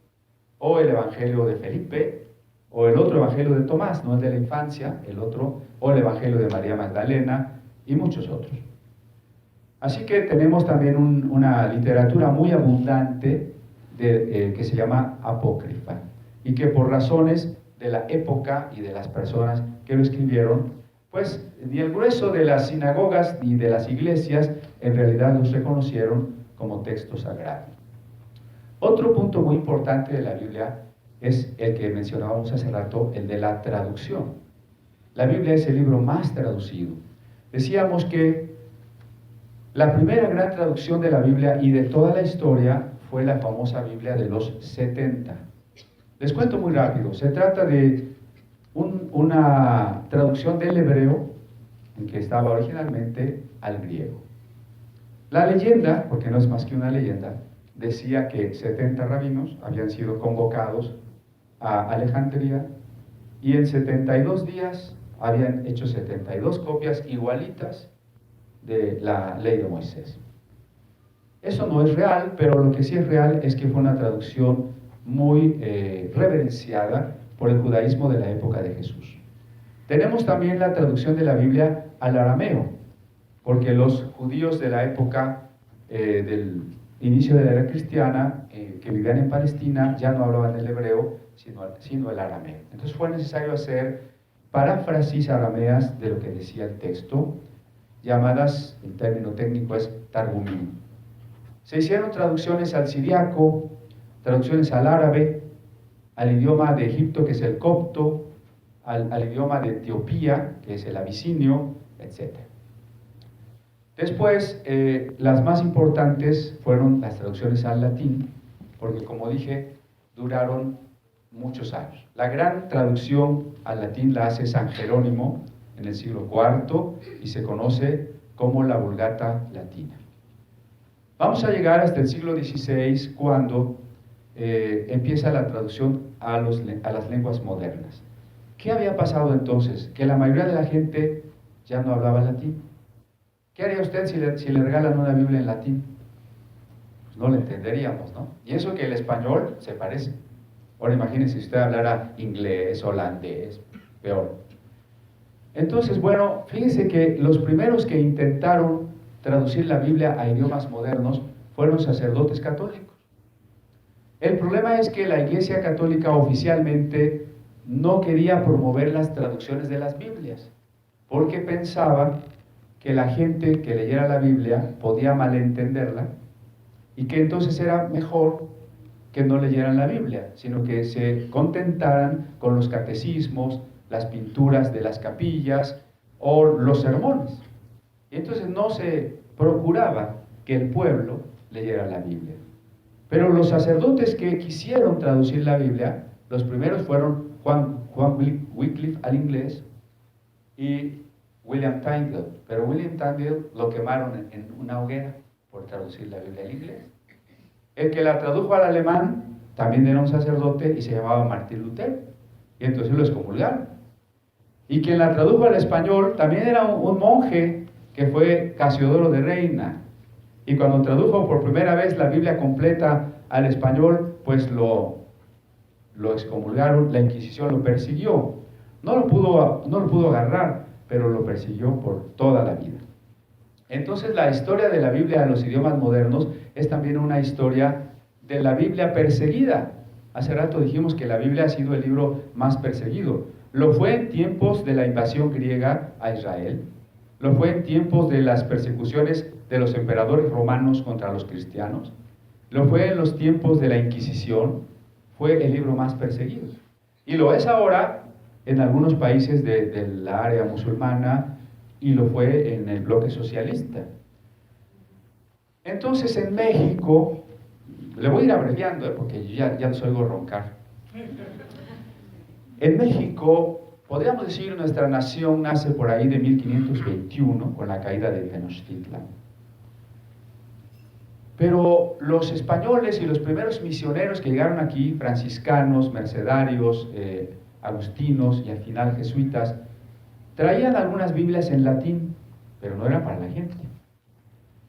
o el evangelio de Felipe, o el otro evangelio de Tomás, no el de la infancia, el otro, o el evangelio de María Magdalena, y muchos otros. Así que tenemos también una literatura muy abundante que se llama apócrifa, y que por razones de la época y de las personas que lo escribieron, pues ni el grueso de las sinagogas ni de las iglesias en realidad los reconocieron como texto sagrado. Otro punto muy importante de la Biblia es el que mencionábamos hace rato, el de la traducción. La Biblia es el libro más traducido. Decíamos que la primera gran traducción de la Biblia y de toda la historia fue la famosa Biblia de los 70. Les cuento muy rápido. Se trata de una traducción del hebreo, en que estaba originalmente, al griego. La leyenda, porque no es más que una leyenda, decía que 70 rabinos habían sido convocados a Alejandría y en 72 días habían hecho 72 copias igualitas de la ley de Moisés. Eso no es real, pero lo que sí es real es que fue una traducción muy reverenciada por el judaísmo de la época de Jesús. Tenemos también la traducción de la Biblia al arameo, porque los judíos de la época del inicio de la era cristiana, que vivían en Palestina, ya no hablaban el hebreo, sino el arameo. Entonces fue necesario hacer paráfrasis arameas de lo que decía el texto, llamadas, el término técnico es targumim. Se hicieron traducciones al siriaco, traducciones al árabe, al idioma de Egipto, que es el copto, al idioma de Etiopía, que es el abisinio, etc. Después, las más importantes fueron las traducciones al latín, porque como dije, duraron muchos años. La gran traducción al latín la hace San Jerónimo en el siglo IV y se conoce como la Vulgata Latina. Vamos a llegar hasta el siglo XVI, cuando empieza la traducción a las lenguas modernas. ¿Qué había pasado entonces? Que la mayoría de la gente ya no hablaba latín. ¿Qué haría usted si le regalan una Biblia en latín? Pues no la entenderíamos, ¿no? Y eso que el español se parece. Ahora imagínese si usted hablara inglés, holandés, peor. Entonces, bueno, fíjense que los primeros que intentaron traducir la Biblia a idiomas modernos fueron sacerdotes católicos. El problema es que la Iglesia Católica oficialmente no quería promover las traducciones de las Biblias, porque pensaba que la gente que leyera la Biblia podía malentenderla y que entonces era mejor que no leyeran la Biblia, sino que se contentaran con los catecismos, las pinturas de las capillas o los sermones. Y entonces no se procuraba que el pueblo leyera la Biblia. Pero los sacerdotes que quisieron traducir la Biblia, los primeros fueron Juan Wycliffe al inglés y William Tyndale. Pero William Tyndale lo quemaron en una hoguera por traducir la Biblia al inglés. El que la tradujo al alemán también era un sacerdote y se llamaba Martín Lutero. Y entonces lo excomulgaron. Y quien la tradujo al español también era un monje que fue Casiodoro de Reina. Y cuando tradujo por primera vez la Biblia completa al español, pues lo excomulgaron, la Inquisición lo persiguió. No lo pudo agarrar, pero lo persiguió por toda la vida. Entonces la historia de la Biblia en los idiomas modernos es también una historia de la Biblia perseguida. Hace rato dijimos que la Biblia ha sido el libro más perseguido. Lo fue en tiempos de la invasión griega a Israel, lo fue en tiempos de las persecuciones de los emperadores romanos contra los cristianos, lo fue en los tiempos de la Inquisición, fue el libro más perseguido. Y lo es ahora en algunos países de la área musulmana y lo fue en el bloque socialista. Entonces en México, le voy a ir abreviando porque yo ya los oigo roncar. En México, podríamos decir, nuestra nación nace por ahí de 1521, con la caída de Tenochtitlan. Pero los españoles y los primeros misioneros que llegaron aquí, franciscanos, mercedarios, agustinos y al final jesuitas, traían algunas Biblias en latín, pero no eran para la gente.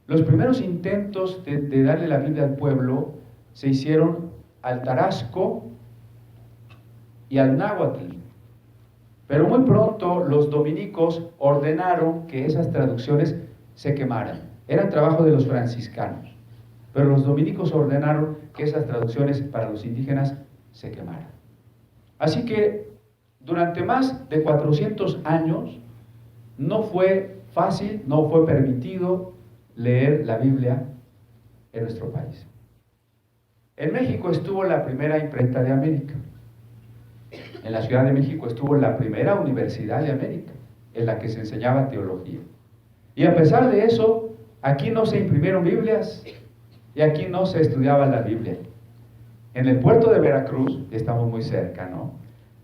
Los primeros intentos de darle la Biblia al pueblo se hicieron al tarasco y al náhuatl. Pero muy pronto los dominicos ordenaron que esas traducciones se quemaran. Era trabajo de los franciscanos. Pero los dominicos ordenaron que esas traducciones para los indígenas se quemaran. Así que durante más de 400 años no fue fácil, no fue permitido leer la Biblia en nuestro país. En México estuvo la primera imprenta de América. En la Ciudad de México estuvo la primera universidad de América, en la que se enseñaba teología. Y a pesar de eso, aquí no se imprimieron Biblias y aquí no se estudiaba la Biblia. En el puerto de Veracruz, estamos muy cerca, ¿no?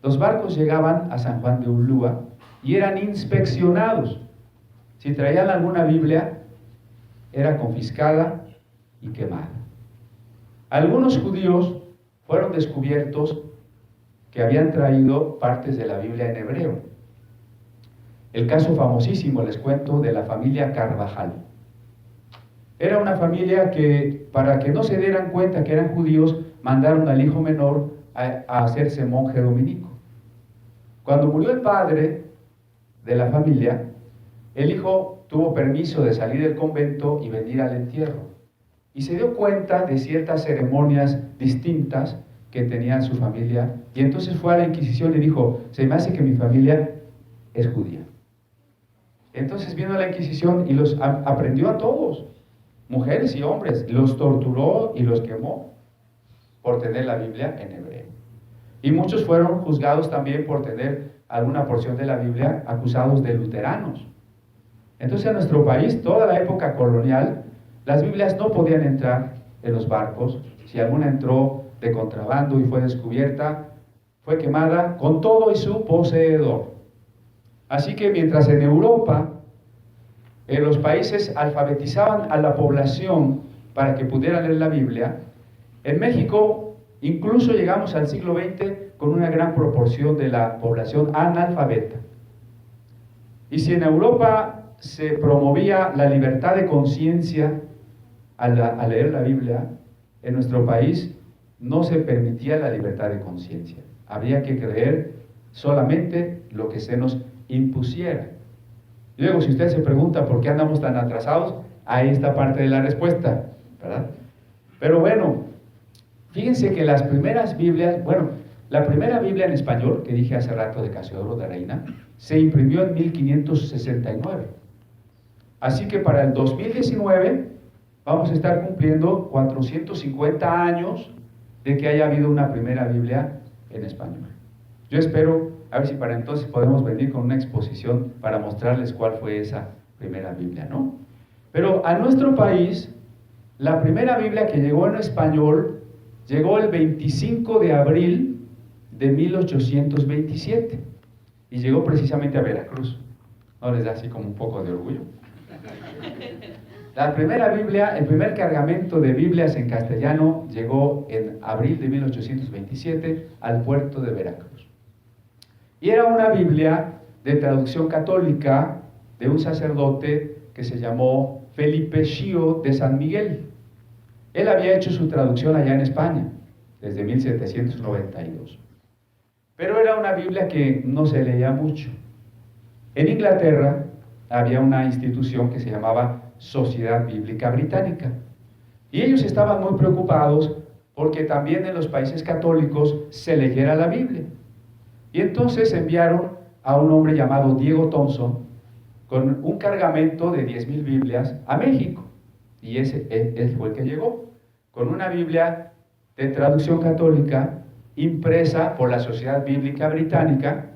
Los barcos llegaban a San Juan de Ulúa y eran inspeccionados. Si traían alguna Biblia, era confiscada y quemada. Algunos judíos fueron descubiertos que habían traído partes de la Biblia en hebreo. El caso famosísimo, les cuento, de la familia Carvajal. Era una familia que, para que no se dieran cuenta que eran judíos, mandaron al hijo menor a hacerse monje dominico. Cuando murió el padre de la familia, el hijo tuvo permiso de salir del convento y venir al entierro. Y se dio cuenta de ciertas ceremonias distintas que tenía su familia. Y entonces fue a la Inquisición y dijo, se me hace que mi familia es judía. Entonces vino a la Inquisición y los aprendió a todos, mujeres y hombres, los torturó y los quemó por tener la Biblia en hebreo. Y muchos fueron juzgados también por tener alguna porción de la Biblia, acusados de luteranos. Entonces en nuestro país, toda la época colonial, las Biblias no podían entrar en los barcos. Si alguna entró de contrabando y fue descubierta, fue quemada con todo y su poseedor. Así que mientras en Europa los países alfabetizaban a la población para que pudieran leer la Biblia, en México incluso llegamos al siglo XX con una gran proporción de la población analfabeta. Y si en Europa se promovía la libertad de conciencia al leer la Biblia, en nuestro país no se permitía la libertad de conciencia. Había que creer solamente lo que se nos impusiera. Luego, si usted se pregunta por qué andamos tan atrasados, ahí está parte de la respuesta, ¿verdad? Pero bueno, fíjense que las primeras Biblias, la primera Biblia en español, que dije hace rato de Casiodoro de Reina, se imprimió en 1569. Así que para el 2019 vamos a estar cumpliendo 450 años de que haya habido una primera Biblia en español. Yo espero, a ver si para entonces podemos venir con una exposición para mostrarles cuál fue esa primera Biblia, ¿no? Pero a nuestro país, la primera Biblia que llegó en español, llegó el 25 de abril de 1827 y llegó precisamente a Veracruz. ¿No les da así como un poco de orgullo? La primera Biblia, el primer cargamento de Biblias en castellano llegó en abril de 1827 al puerto de Veracruz. Y era una Biblia de traducción católica de un sacerdote que se llamó Felipe Schio de San Miguel. Él había hecho su traducción allá en España, desde 1792. Pero era una Biblia que no se leía mucho. En Inglaterra había una institución que se llamaba Sociedad Bíblica Británica. Y ellos estaban muy preocupados porque también en los países católicos se leyera la Biblia. Y entonces enviaron a un hombre llamado Diego Thompson con un cargamento de 10,000 Biblias a México. Y él fue el que llegó, con una Biblia de traducción católica impresa por la Sociedad Bíblica Británica,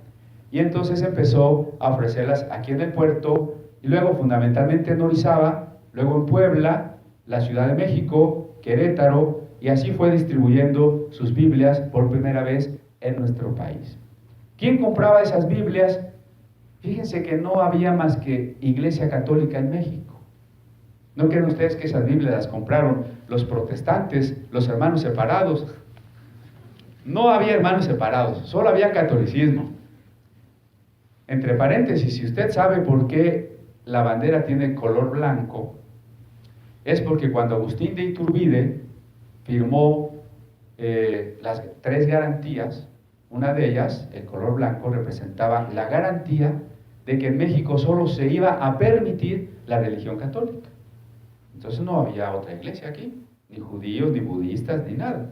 y entonces empezó a ofrecerlas aquí en el puerto, y luego fundamentalmente en Orizaba, luego en Puebla, la Ciudad de México, Querétaro, y así fue distribuyendo sus Biblias por primera vez en nuestro país. ¿Quién compraba esas Biblias? Fíjense que no había más que Iglesia Católica en México. ¿No creen ustedes que esas Biblias las compraron los protestantes, los hermanos separados? No había hermanos separados, solo había catolicismo. Entre paréntesis, si usted sabe por qué la bandera tiene color blanco, es porque cuando Agustín de Iturbide firmó las 3 garantías, una de ellas, el color blanco, representaba la garantía de que en México solo se iba a permitir la religión católica. Entonces no había otra iglesia aquí, ni judíos, ni budistas, ni nada.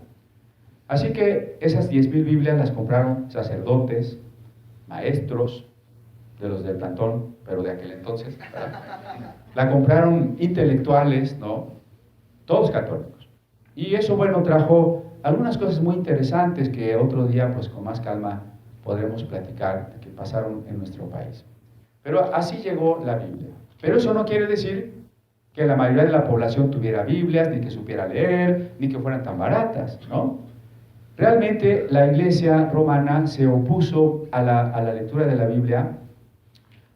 Así que esas 10,000 Biblias las compraron sacerdotes, maestros, de los del plantón, pero de aquel entonces, ¿verdad? La compraron intelectuales, ¿no? Todos católicos. Y eso, bueno, trajo algunas cosas muy interesantes que otro día, pues con más calma, podremos platicar, que pasaron en nuestro país. Pero así llegó la Biblia. Pero eso no quiere decir que la mayoría de la población tuviera Biblias, ni que supiera leer, ni que fueran tan baratas, ¿no? Realmente la Iglesia romana se opuso a la lectura de la Biblia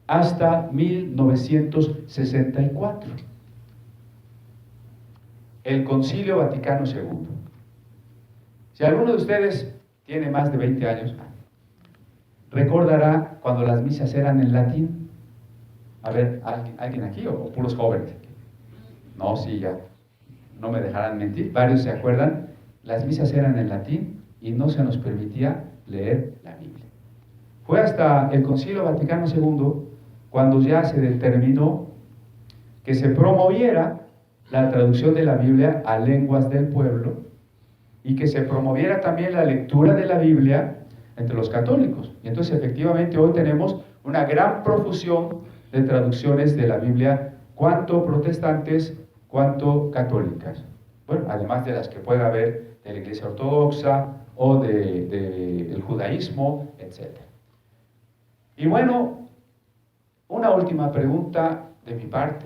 hasta 1964. El Concilio Vaticano II. Si alguno de ustedes tiene más de 20 años, recordará cuando las misas eran en latín. A ver, ¿alguien aquí o puros jóvenes? No, sí, ya, no me dejarán mentir. Varios se acuerdan, las misas eran en latín y no se nos permitía leer la Biblia. Fue hasta el Concilio Vaticano II cuando ya se determinó que se promoviera la traducción de la Biblia a lenguas del pueblo y que se promoviera también la lectura de la Biblia entre los católicos. Y entonces efectivamente hoy tenemos una gran profusión de traducciones de la Biblia, cuanto protestantes, cuanto católicas. Bueno, además de las que pueda haber de la Iglesia Ortodoxa o del judaísmo, etc. Y bueno, una última pregunta de mi parte.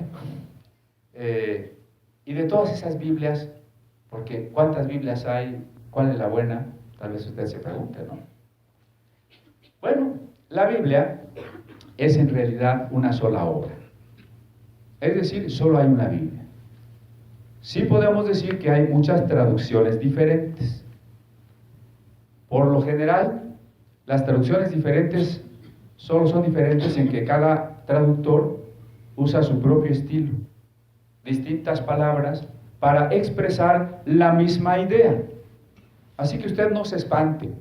Y de todas esas Biblias, porque ¿cuántas Biblias hay? ¿Cuál es la buena? Tal vez usted se pregunte, ¿no? Bueno, la Biblia es en realidad una sola obra. Es decir, solo hay una Biblia. Sí podemos decir que hay muchas traducciones diferentes. Por lo general, las traducciones diferentes solo son diferentes en que cada traductor usa su propio estilo, distintas palabras para expresar la misma idea. Así que usted no se espante.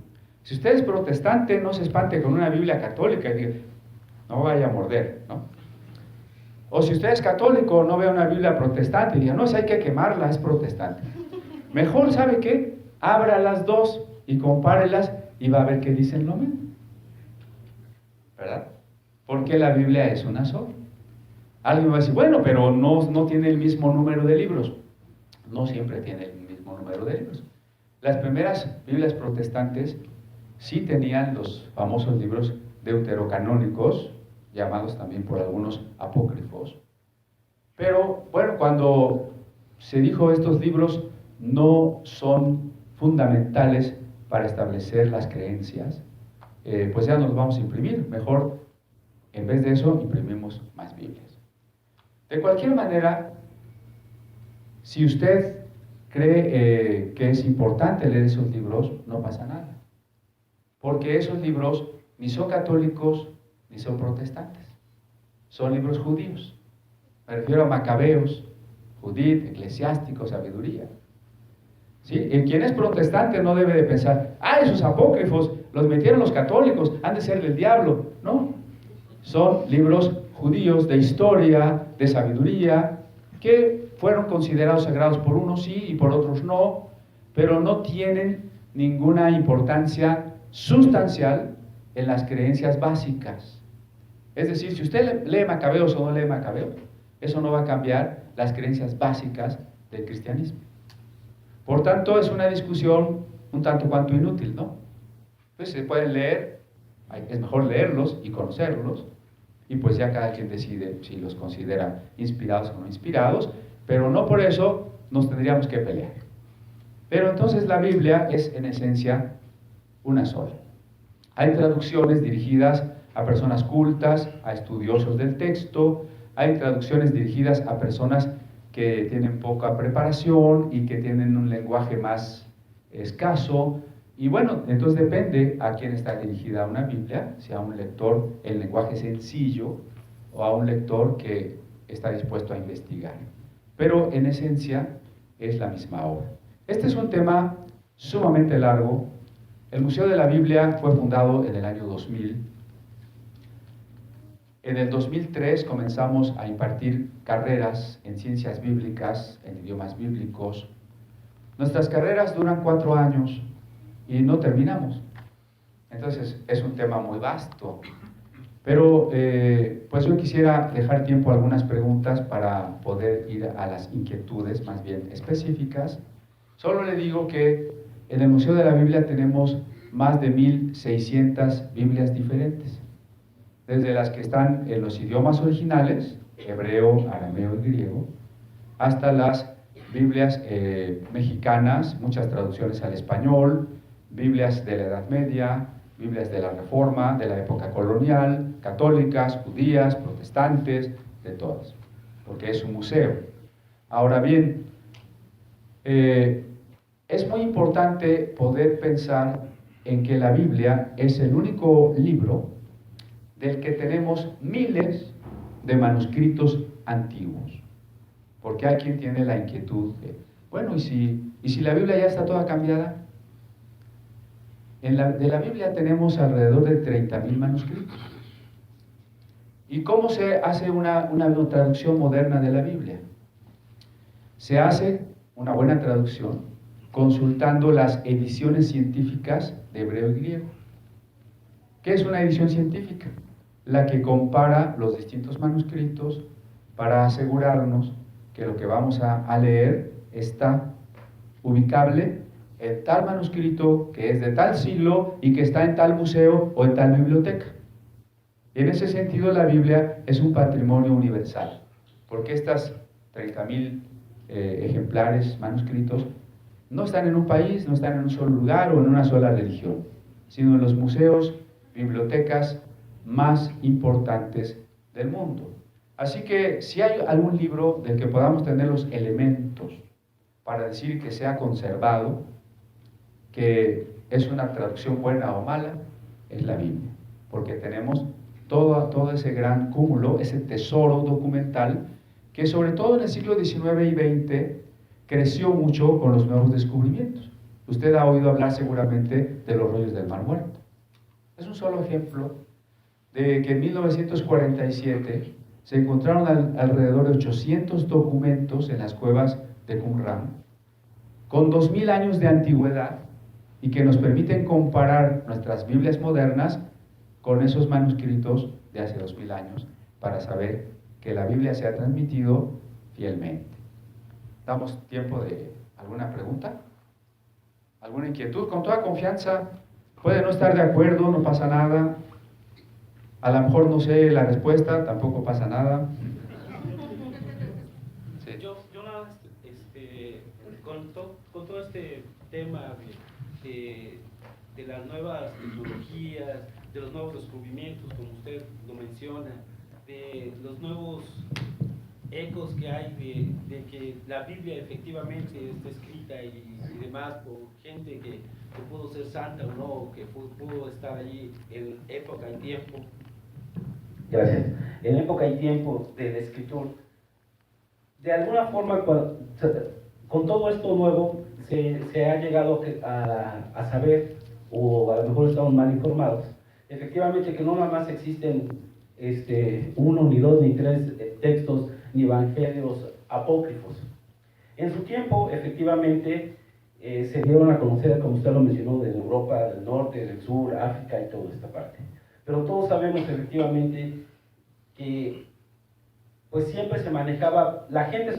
Si usted es protestante, no se espante con una Biblia católica y diga, no vaya a morder, ¿no? O si usted es católico, no vea una Biblia protestante y diga, no, si hay que quemarla, es protestante. Mejor, ¿sabe qué? Abra las dos y compárelas y va a ver que dicen lo mismo. ¿Verdad? Porque la Biblia es una sola. Alguien va a decir, bueno, pero no tiene el mismo número de libros. No siempre tiene el mismo número de libros. Las primeras Biblias protestantes sí tenían los famosos libros deuterocanónicos, llamados también por algunos apócrifos. Pero bueno, cuando se dijo estos libros no son fundamentales para establecer las creencias, pues ya nos vamos a imprimir. Mejor, en vez de eso, imprimimos más Biblias. De cualquier manera, si usted cree que es importante leer esos libros, no pasa nada. Porque esos libros ni son católicos ni son protestantes. Son libros judíos. Me refiero a Macabeos, Judith, Eclesiástico, Sabiduría. ¿Sí? Y quien es protestante no debe de pensar, esos apócrifos los metieron los católicos, han de ser del diablo. No, son libros judíos de historia, de sabiduría, que fueron considerados sagrados por unos sí y por otros no, pero no tienen ninguna importancia sustancial en las creencias básicas. Es decir, si usted lee Macabeos o no lee Macabeos, eso no va a cambiar las creencias básicas del cristianismo. Por tanto, es una discusión un tanto cuanto inútil, ¿no? Pues se pueden leer, es mejor leerlos y conocerlos, y pues ya cada quien decide si los considera inspirados o no inspirados, pero no por eso nos tendríamos que pelear. Pero entonces la Biblia es en esencia una sola. Hay traducciones dirigidas a personas cultas, a estudiosos del texto, hay traducciones dirigidas a personas que tienen poca preparación y que tienen un lenguaje más escaso. Y bueno, entonces depende a quién está dirigida una Biblia, si a un lector en lenguaje sencillo o a un lector que está dispuesto a investigar. Pero en esencia es la misma obra. Este es un tema sumamente largo. El Museo de la Biblia fue fundado en el año 2000. En el 2003 comenzamos a impartir carreras en ciencias bíblicas, en idiomas bíblicos. Nuestras carreras duran 4 años y no terminamos. Entonces es un tema muy vasto. Pero pues yo quisiera dejar tiempo a algunas preguntas para poder ir a las inquietudes más bien específicas. Solo le digo que en el Museo de la Biblia tenemos más de 1600 Biblias diferentes, desde las que están en los idiomas originales, hebreo, arameo y griego, hasta las Biblias mexicanas, muchas traducciones al español, Biblias de la Edad Media, Biblias de la Reforma, de la época colonial, católicas, judías, protestantes, de todas, porque es un museo. Ahora bien, es muy importante poder pensar en que la Biblia es el único libro del que tenemos miles de manuscritos antiguos, porque hay quien tiene la inquietud de, bueno, ¿y si la Biblia ya está toda cambiada? De la Biblia tenemos alrededor de 30,000 manuscritos. ¿Y cómo se hace una traducción moderna de la Biblia? Se hace una buena traducción consultando las ediciones científicas de hebreo y griego. ¿Qué es una edición científica? La que compara los distintos manuscritos para asegurarnos que lo que vamos a leer está ubicable en tal manuscrito que es de tal siglo y que está en tal museo o en tal biblioteca. En ese sentido, la Biblia es un patrimonio universal, porque estas 30,000 ejemplares, manuscritos, no están en un país, no están en un solo lugar o en una sola religión, sino en los museos, bibliotecas más importantes del mundo. Así que si hay algún libro del que podamos tener los elementos para decir que se ha conservado, que es una traducción buena o mala, es la Biblia, porque tenemos todo ese gran cúmulo, ese tesoro documental, que sobre todo en el siglo XIX y XX creció mucho con los nuevos descubrimientos. Usted ha oído hablar seguramente de los rollos del Mar Muerto. Es un solo ejemplo de que en 1947 se encontraron alrededor de 800 documentos en las cuevas de Qumran, con 2000 años de antigüedad, y que nos permiten comparar nuestras Biblias modernas con esos manuscritos de hace 2000 años para saber que la Biblia se ha transmitido fielmente. ¿Damos tiempo de alguna pregunta? ¿Alguna inquietud? Con toda confianza, puede no estar de acuerdo, no pasa nada. A lo mejor no sé la respuesta, tampoco pasa nada. Sí. Yo con todo este tema de las nuevas tecnologías, de los nuevos descubrimientos, como usted lo menciona, de los nuevos ecos que hay de que la Biblia efectivamente está escrita y demás por gente que pudo ser santa o no, que pudo estar allí en época y tiempo. Gracias. En época y tiempo de la escritura, de alguna forma, con todo esto nuevo, se ha llegado a saber, o a lo mejor estamos mal informados, efectivamente que no nada más existen uno, ni dos, ni tres textos, ni evangelios apócrifos. En su tiempo, efectivamente, se dieron a conocer, como usted lo mencionó, de Europa del Norte, del Sur, África y toda esta parte. Pero todos sabemos efectivamente que pues siempre se manejaba, la gente,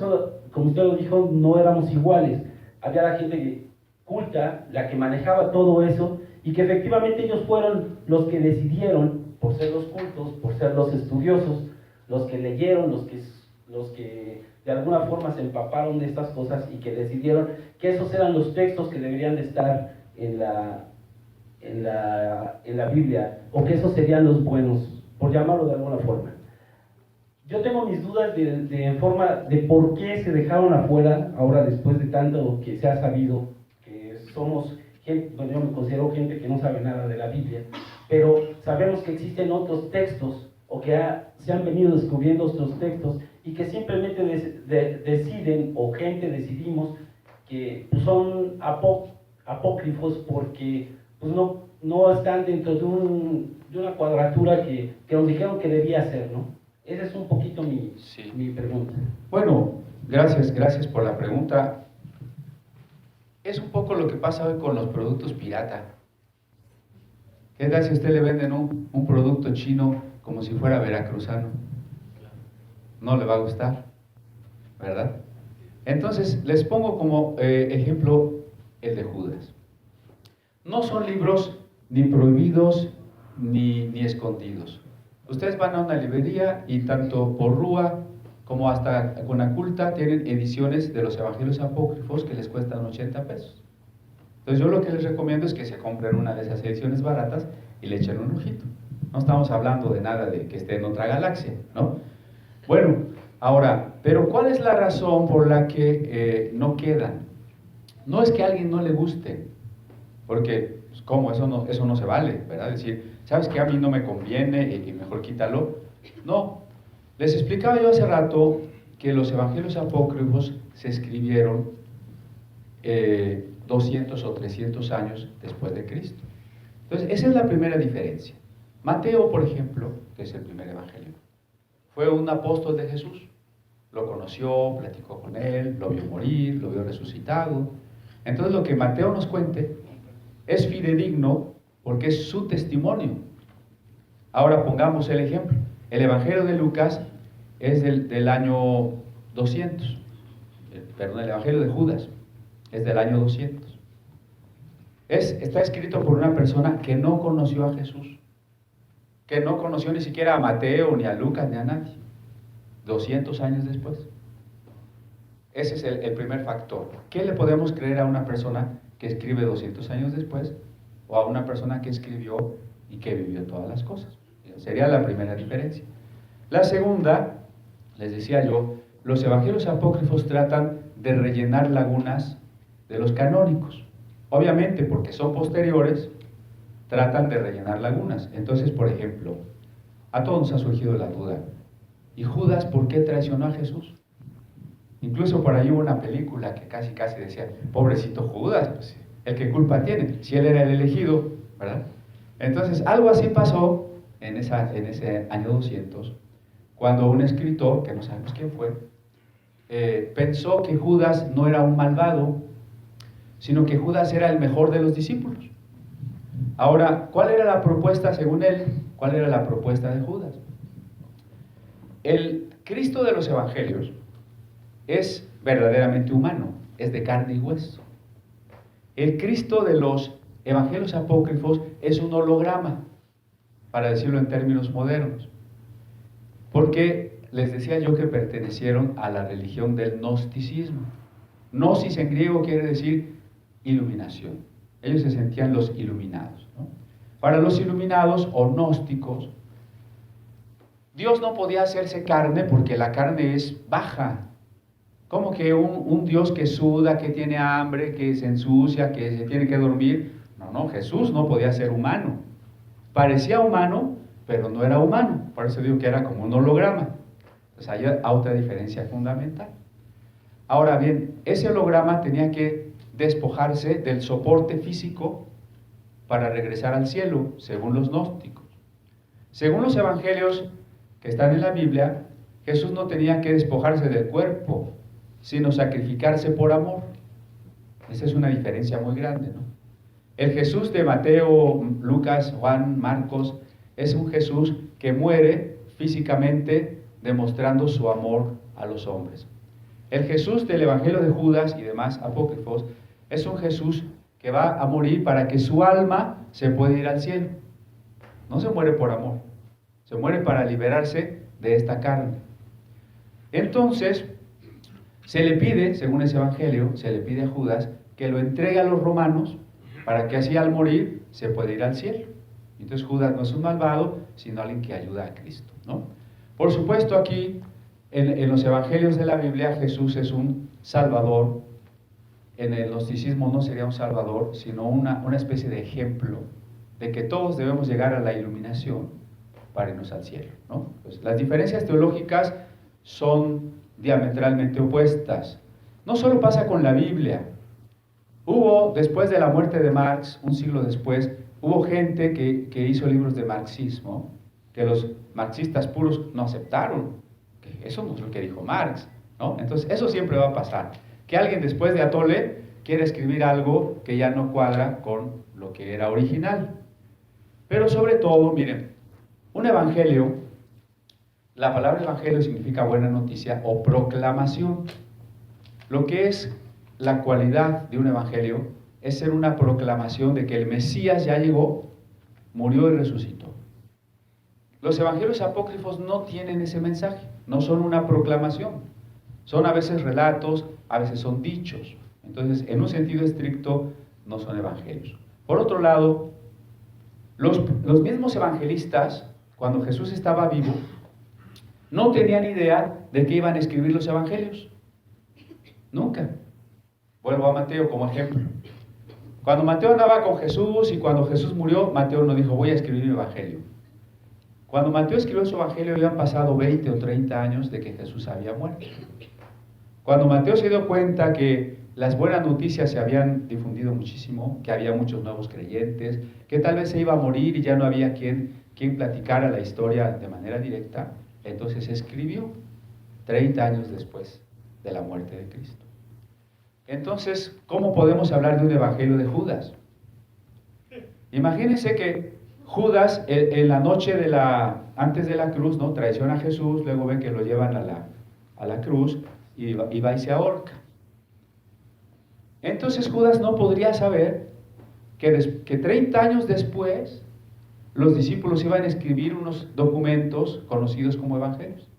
como usted lo dijo, no éramos iguales. Había la gente culta, la que manejaba todo eso, y que efectivamente ellos fueron los que decidieron, por ser los cultos, por ser los estudiosos, los que leyeron, los que de alguna forma se empaparon de estas cosas y que decidieron que esos eran los textos que deberían de estar en en la Biblia, o que esos serían los buenos, por llamarlo de alguna forma. Yo tengo mis dudas de por qué se dejaron afuera, ahora después de tanto que se ha sabido, que somos gente, bueno, yo me considero gente que no sabe nada de la Biblia, pero sabemos que existen otros textos, o que se han venido descubriendo otros textos, y que simplemente deciden, o gente decidimos, que pues, son apócrifos porque pues, no están dentro de una cuadratura que nos dijeron que debía ser, ¿no? Esa es un poquito mi pregunta. Bueno, gracias por la pregunta. Es un poco lo que pasa hoy con los productos pirata. ¿Qué tal si a usted le venden un producto chino como si fuera veracruzano? No le va a gustar, ¿verdad? Entonces, les pongo como ejemplo el de Judas. No son libros ni prohibidos ni escondidos. Ustedes van a una librería y tanto por Rúa como hasta Conaculta tienen ediciones de los evangelios apócrifos que les cuestan 80 pesos. Entonces yo lo que les recomiendo es que se compren una de esas ediciones baratas y le echen un ojito. No estamos hablando de nada de que esté en otra galaxia, ¿no? Bueno, ahora, pero ¿cuál es la razón por la que no quedan? No es que a alguien no le guste, porque, pues, ¿cómo? Eso no se vale, ¿verdad? Es decir, ¿sabes qué? A mí no me conviene y mejor quítalo. No, les explicaba yo hace rato que los evangelios apócrifos se escribieron 200 o 300 años después de Cristo. Entonces, esa es la primera diferencia. Mateo, por ejemplo, que es el primer evangelio, fue un apóstol de Jesús. Lo conoció, platicó con él, lo vio morir, lo vio resucitado. Entonces, lo que Mateo nos cuente es fidedigno porque es su testimonio. Ahora pongamos el ejemplo. El evangelio de Lucas es del año 200. Perdón, el evangelio de Judas es del año 200. Está escrito por una persona que no conoció a Jesús, que no conoció ni siquiera a Mateo, ni a Lucas, ni a nadie. 200 años después. Ese es el primer factor. ¿Qué le podemos creer a una persona que escribe 200 años después o a una persona que escribió y que vivió todas las cosas? Sería la primera diferencia. La segunda, les decía yo, los evangelios apócrifos tratan de rellenar lagunas de los canónicos. Obviamente, porque son posteriores, tratan de rellenar lagunas. Entonces, por ejemplo, a todos nos ha surgido la duda, ¿y Judas por qué traicionó a Jesús? Incluso por ahí hubo una película que casi decía, pobrecito Judas, pues, ¿el qué culpa tiene? Si él era el elegido, ¿verdad? Entonces, algo así pasó en ese año 200, cuando un escritor, que no sabemos quién fue, pensó que Judas no era un malvado, sino que Judas era el mejor de los discípulos. Ahora, ¿cuál era la propuesta según él? ¿Cuál era la propuesta de Judas? El Cristo de los evangelios es verdaderamente humano, es de carne y hueso. El Cristo de los evangelios apócrifos es un holograma, para decirlo en términos modernos, porque les decía yo que pertenecieron a la religión del gnosticismo. Gnosis en griego quiere decir iluminación. Ellos se sentían los iluminados, ¿no? Para los iluminados o gnósticos, Dios no podía hacerse carne porque la carne es baja. Como que un Dios que suda, que tiene hambre, que se ensucia, que se tiene que dormir. No, Jesús no podía ser humano. Parecía humano, pero no era humano. Por eso digo que era como un holograma. Entonces hay otra diferencia fundamental. Ahora bien, ese holograma tenía que despojarse del soporte físico para regresar al cielo, según los gnósticos. Según los evangelios que están en la Biblia, Jesús no tenía que despojarse del cuerpo, sino sacrificarse por amor. Esa es una diferencia muy grande, ¿no? El Jesús de Mateo, Lucas, Juan, Marcos, es un Jesús que muere físicamente demostrando su amor a los hombres. El Jesús del Evangelio de Judas y demás apócrifos es un Jesús que va a morir para que su alma se pueda ir al cielo. No se muere por amor, se muere para liberarse de esta carne. Entonces, se le pide, según ese Evangelio, se le pide a Judas que lo entregue a los romanos para que así al morir se pueda ir al cielo. Entonces Judas no es un malvado, sino alguien que ayuda a Cristo, ¿no? Por supuesto, aquí en los evangelios de la Biblia Jesús es un salvador. En el gnosticismo no sería un salvador, sino una especie de ejemplo de que todos debemos llegar a la iluminación para irnos al cielo, ¿no? Pues las diferencias teológicas son diametralmente opuestas. No solo pasa con la Biblia. Hubo, después de la muerte de Marx, un siglo después, hubo gente que hizo libros de marxismo, que los marxistas puros no aceptaron, que eso no es lo que dijo Marx, ¿no? Entonces, eso siempre va a pasar, que alguien después de Atole quiere escribir algo que ya no cuadra con lo que era original. Pero sobre todo, miren, un evangelio, la palabra evangelio significa buena noticia o proclamación. Lo que es la cualidad de un evangelio es ser una proclamación de que el Mesías ya llegó, murió y resucitó. Los evangelios apócrifos no tienen ese mensaje, no son una proclamación, son a veces relatos, a veces son dichos. Entonces, en un sentido estricto, no son evangelios. Por otro lado, los mismos evangelistas, cuando Jesús estaba vivo, no tenían idea de que iban a escribir los evangelios. Nunca. Vuelvo a Mateo como ejemplo. Cuando Mateo andaba con Jesús y cuando Jesús murió, Mateo no dijo, voy a escribir mi evangelio. Cuando Mateo escribió su evangelio, habían pasado 20 o 30 años de que Jesús había muerto. Cuando Mateo se dio cuenta que las buenas noticias se habían difundido muchísimo, que había muchos nuevos creyentes, que tal vez se iba a morir y ya no había quien platicara la historia de manera directa, entonces escribió 30 años después de la muerte de Cristo. Entonces, ¿cómo podemos hablar de un evangelio de Judas? Imagínense que Judas, en la noche antes de la cruz, ¿no?, traiciona a Jesús, luego ven que lo llevan a la cruz y va y se ahorca. Entonces Judas no podría saber que 30 años después los discípulos iban a escribir unos documentos conocidos como evangelios.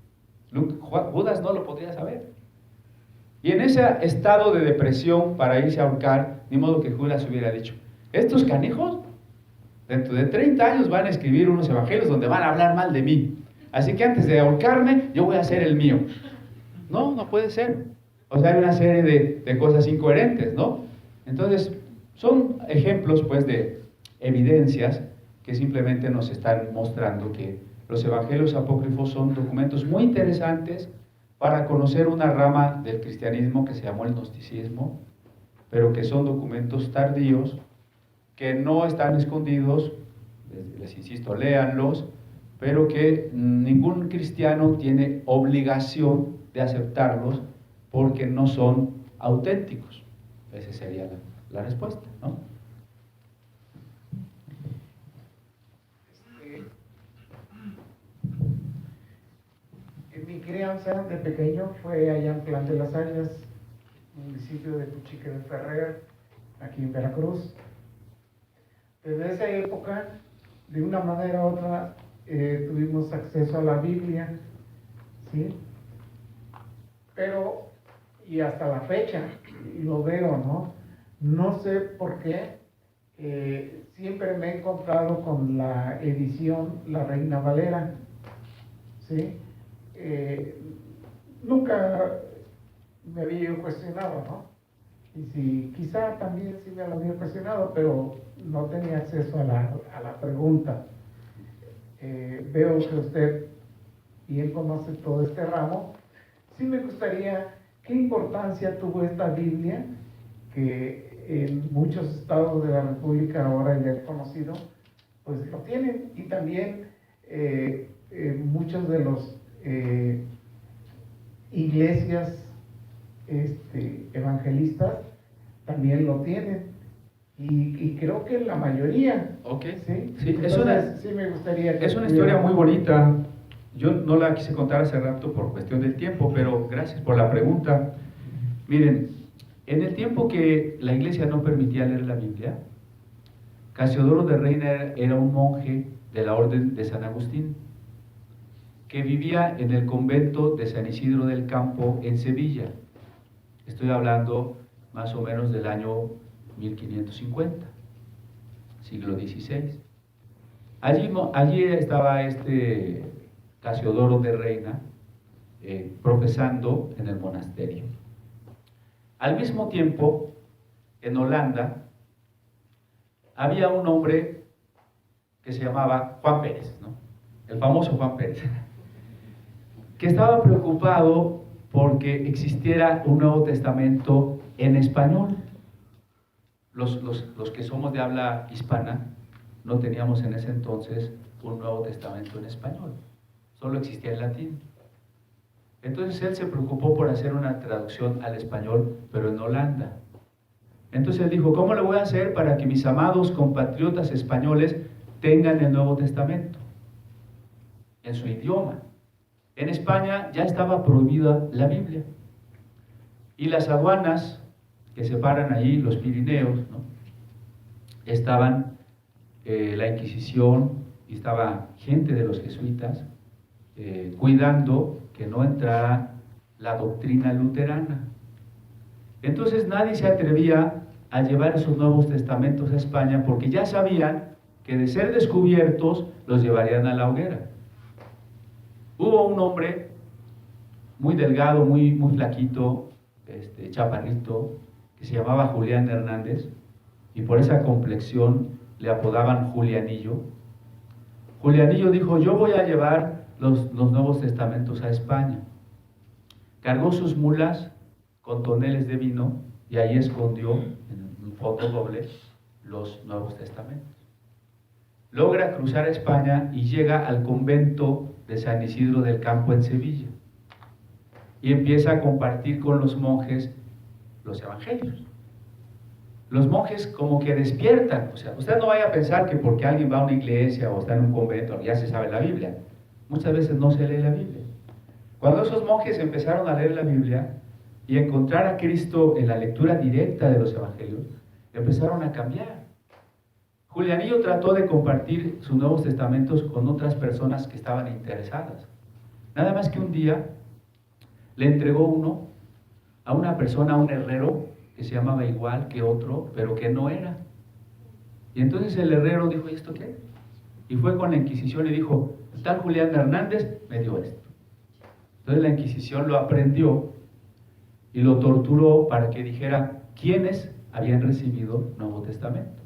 Judas no lo podría saber. Y en ese estado de depresión para irse a ahorcar, ni modo que Judas hubiera dicho, estos canijos dentro de 30 años van a escribir unos evangelios donde van a hablar mal de mí. Así que antes de ahorcarme, yo voy a hacer el mío. No puede ser. O sea, hay una serie de cosas incoherentes, ¿no? Entonces, son ejemplos, pues, de evidencias que simplemente nos están mostrando que los evangelios apócrifos son documentos muy interesantes para conocer una rama del cristianismo que se llamó el gnosticismo, pero que son documentos tardíos, que no están escondidos, les insisto, léanlos, pero que ningún cristiano tiene obligación de aceptarlos porque no son auténticos. Esa sería la respuesta, ¿no? Mi crianza de pequeño fue allá en Plan de las Águilas, municipio de Cuchique de Ferrer, aquí en Veracruz. Desde esa época, de una manera u otra, tuvimos acceso a la Biblia, ¿sí? Pero, y hasta la fecha, lo veo, ¿no? No sé por qué, siempre me he encontrado con la edición La Reina Valera, ¿sí? Nunca me había cuestionado, ¿no? Y si, quizá también sí me lo había cuestionado, pero no tenía acceso a la pregunta. Veo que usted bien conoce todo este ramo. Sí me gustaría, ¿qué importancia tuvo esta Biblia que en muchos estados de la República ahora ya he conocido, pues lo tienen? Y también muchos de los iglesias evangelistas también lo tienen, y creo que la mayoría. Ok, sí, sí, entonces, sí me gustaría que es una historia muy bonita. Yo no la quise contar hace rato por cuestión del tiempo, pero gracias por la pregunta. Miren, en el tiempo que la iglesia no permitía leer la Biblia, Casiodoro de Reina era un monje de la orden de San Agustín, que vivía en el convento de San Isidro del Campo en Sevilla. Estoy hablando más o menos del año 1550. siglo XVI. Allí estaba Casiodoro de Reina profesando en el monasterio. Al mismo tiempo, en Holanda, había un hombre que se llamaba Juan Pérez, ¿no? El famoso Juan Pérez, que estaba preocupado porque existiera un Nuevo Testamento en español. Los que somos de habla hispana no teníamos en ese entonces un Nuevo Testamento en español, solo existía en latín. Entonces él se preocupó por hacer una traducción al español, pero en Holanda. Entonces él dijo, ¿cómo le voy a hacer para que mis amados compatriotas españoles tengan el Nuevo Testamento en su idioma? En España ya estaba prohibida la Biblia. Y las aduanas que separan allí los Pirineos, ¿no? Estaban la Inquisición y estaba gente de los jesuitas cuidando que no entrara la doctrina luterana. Entonces nadie se atrevía a llevar esos Nuevos Testamentos a España porque ya sabían que de ser descubiertos los llevarían a la hoguera. Hubo un hombre muy delgado, muy flaquito, chaparrito, que se llamaba Julián Hernández, y por esa complexión le apodaban Julianillo. Julianillo dijo, yo voy a llevar los Nuevos Testamentos a España. Cargó sus mulas con toneles de vino y ahí escondió en un fondo doble los Nuevos Testamentos. Logra cruzar España y llega al convento de San Isidro del Campo en Sevilla y empieza a compartir con los monjes los evangelios. Los monjes como que despiertan, o sea, usted no vaya a pensar que porque alguien va a una iglesia o está en un convento ya se sabe la Biblia. Muchas veces no se lee la Biblia. Cuando esos monjes empezaron a leer la Biblia y encontrar a Cristo en la lectura directa de los evangelios, empezaron a cambiar. Julianillo trató de compartir sus Nuevos Testamentos con otras personas que estaban interesadas. Nada más que un día le entregó uno a una persona, a un herrero, que se llamaba igual que otro, pero que no era. Y entonces el herrero dijo, ¿y esto qué? Y fue con la Inquisición y dijo, el tal Julián Hernández me dio esto. Entonces la Inquisición lo aprendió y lo torturó para que dijera quiénes habían recibido Nuevo Testamento.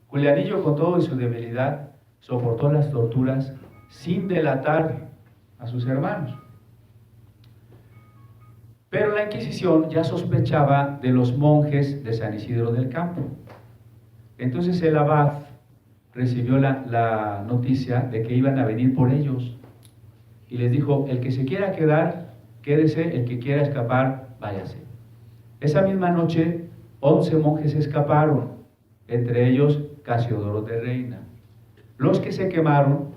Julianillo, con todo y su debilidad, soportó las torturas sin delatar a sus hermanos. Pero la Inquisición ya sospechaba de los monjes de San Isidro del Campo. Entonces el abad recibió la noticia de que iban a venir por ellos y les dijo, el que se quiera quedar, quédese, el que quiera escapar, váyase. Esa misma noche, 11 monjes escaparon, entre ellos Casiodoro de Reina. Los que se quemaron,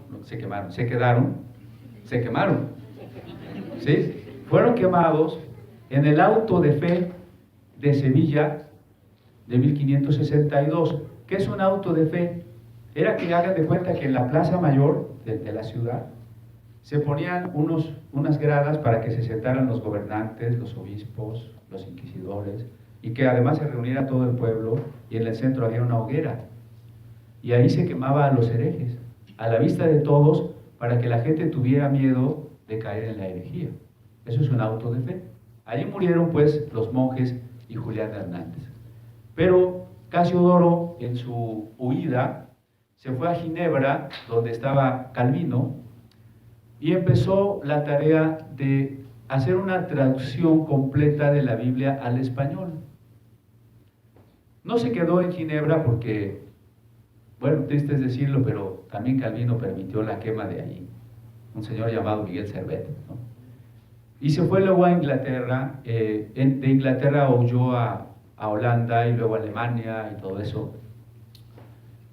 ¿sí? Fueron quemados en el auto de fe de Sevilla de 1562. ¿Qué es un auto de fe? Era que hagan de cuenta que en la plaza mayor de la ciudad se ponían unas gradas para que se sentaran los gobernantes, los obispos, los inquisidores, y que además se reuniera todo el pueblo, y en el centro había una hoguera. Y ahí se quemaba a los herejes, a la vista de todos, para que la gente tuviera miedo de caer en la herejía. Eso es un auto de fe. Allí murieron pues los monjes y Julián Hernández. Pero Casiodoro, en su huida, se fue a Ginebra, donde estaba Calvino, y empezó la tarea de hacer una traducción completa de la Biblia al español. No se quedó en Ginebra porque, bueno, triste es decirlo, pero también Calvino permitió la quema de allí, un señor llamado Miguel Servet, ¿no? Y se fue luego a Inglaterra, de Inglaterra huyó a Holanda y luego a Alemania y todo eso,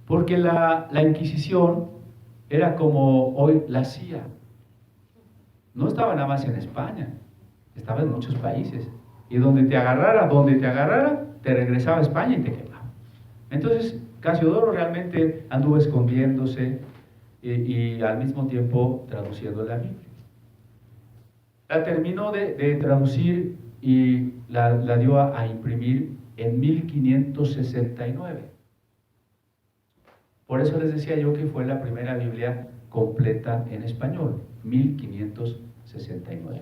porque la Inquisición era como hoy la CIA. No estaba nada más en España, estaba en muchos países, y donde te agarrara, te regresaba a España y te quemaba. Entonces Casiodoro realmente anduvo escondiéndose y al mismo tiempo traduciendo la Biblia. La terminó de traducir y la dio a imprimir en 1569. Por eso les decía yo que fue la primera Biblia completa en español, 1569.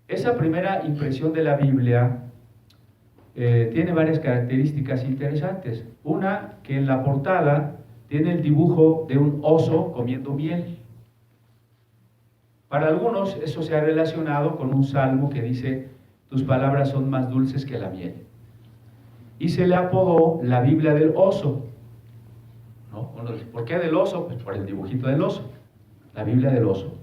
Esa primera impresión de la Biblia tiene varias características interesantes. Una, que en la portada tiene el dibujo de un oso comiendo miel. Para algunos eso se ha relacionado con un salmo que dice: tus palabras son más dulces que la miel. Y se le apodó la Biblia del oso, ¿no? Uno dice, ¿por qué del oso? Pues por el dibujito del oso, la Biblia del oso.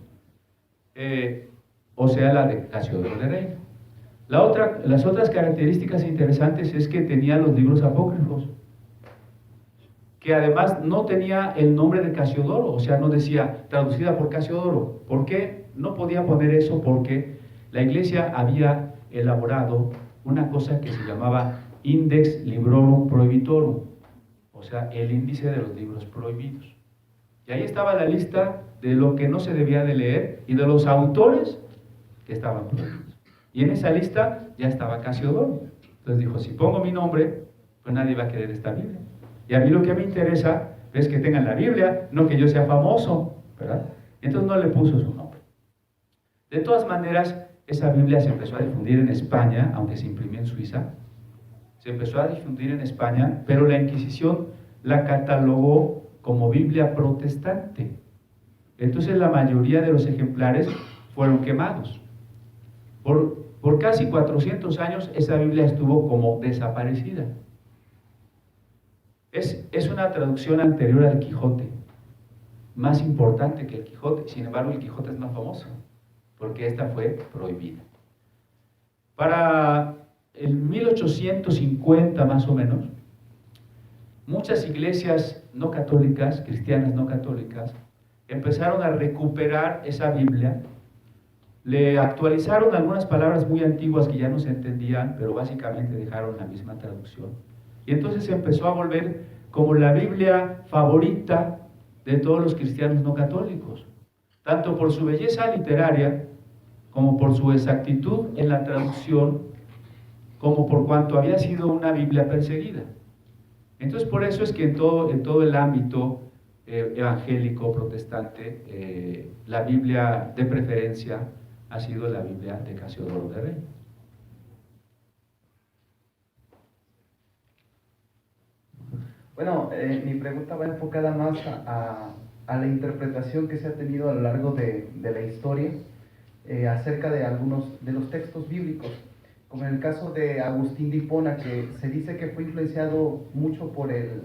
O sea, la de Casiodoro de Reina. Las otras características interesantes es que tenía los libros apócrifos, que además no tenía el nombre de Casiodoro, o sea, no decía traducida por Casiodoro. ¿Por qué no podía poner eso? Porque la iglesia había elaborado una cosa que se llamaba Index Librorum Prohibitorum, o sea, el índice de los libros prohibidos. Y ahí estaba la lista de lo que no se debía de leer y de los autores que estaban prohibidos. Y en esa lista ya estaba Casiodoro. Entonces dijo, si pongo mi nombre, pues nadie va a querer esta Biblia. Y a mí lo que me interesa es que tengan la Biblia, no que yo sea famoso, ¿verdad? Entonces no le puso su nombre. De todas maneras, esa Biblia se empezó a difundir en España, aunque se imprimió en Suiza. Se empezó a difundir en España, pero la Inquisición la catalogó como Biblia protestante. Entonces la mayoría de los ejemplares fueron quemados. Por casi 400 años esa Biblia estuvo como desaparecida. Es una traducción anterior al Quijote, más importante que el Quijote. Sin embargo, el Quijote es más famoso, porque esta fue prohibida. Para el 1850 más o menos, muchas iglesias no católicas, cristianas no católicas, empezaron a recuperar esa Biblia. Le actualizaron algunas palabras muy antiguas que ya no se entendían, pero básicamente dejaron la misma traducción. Y entonces se empezó a volver como la Biblia favorita de todos los cristianos no católicos, tanto por su belleza literaria, como por su exactitud en la traducción, como por cuanto había sido una Biblia perseguida. Entonces por eso es que en todo el ámbito evangélico, protestante, la Biblia de preferencia ha sido la Biblia de Casiodoro de Reina. Bueno, mi pregunta va enfocada más a la interpretación que se ha tenido a lo largo de la historia acerca de algunos de los textos bíblicos, como en el caso de Agustín de Hipona, que se dice que fue influenciado mucho por el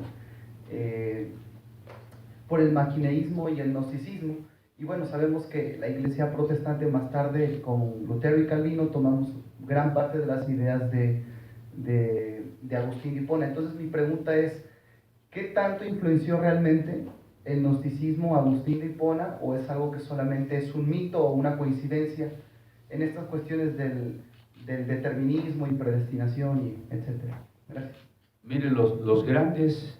maquineísmo y el gnosticismo. Y bueno, sabemos que la iglesia protestante más tarde, con Lutero y Calvino, tomamos gran parte de las ideas de Agustín de Hipona. Entonces mi pregunta es, ¿qué tanto influenció realmente el gnosticismo a Agustín de Hipona, o es algo que solamente es un mito o una coincidencia en estas cuestiones del determinismo y predestinación, y etcétera? Gracias. Miren, los grandes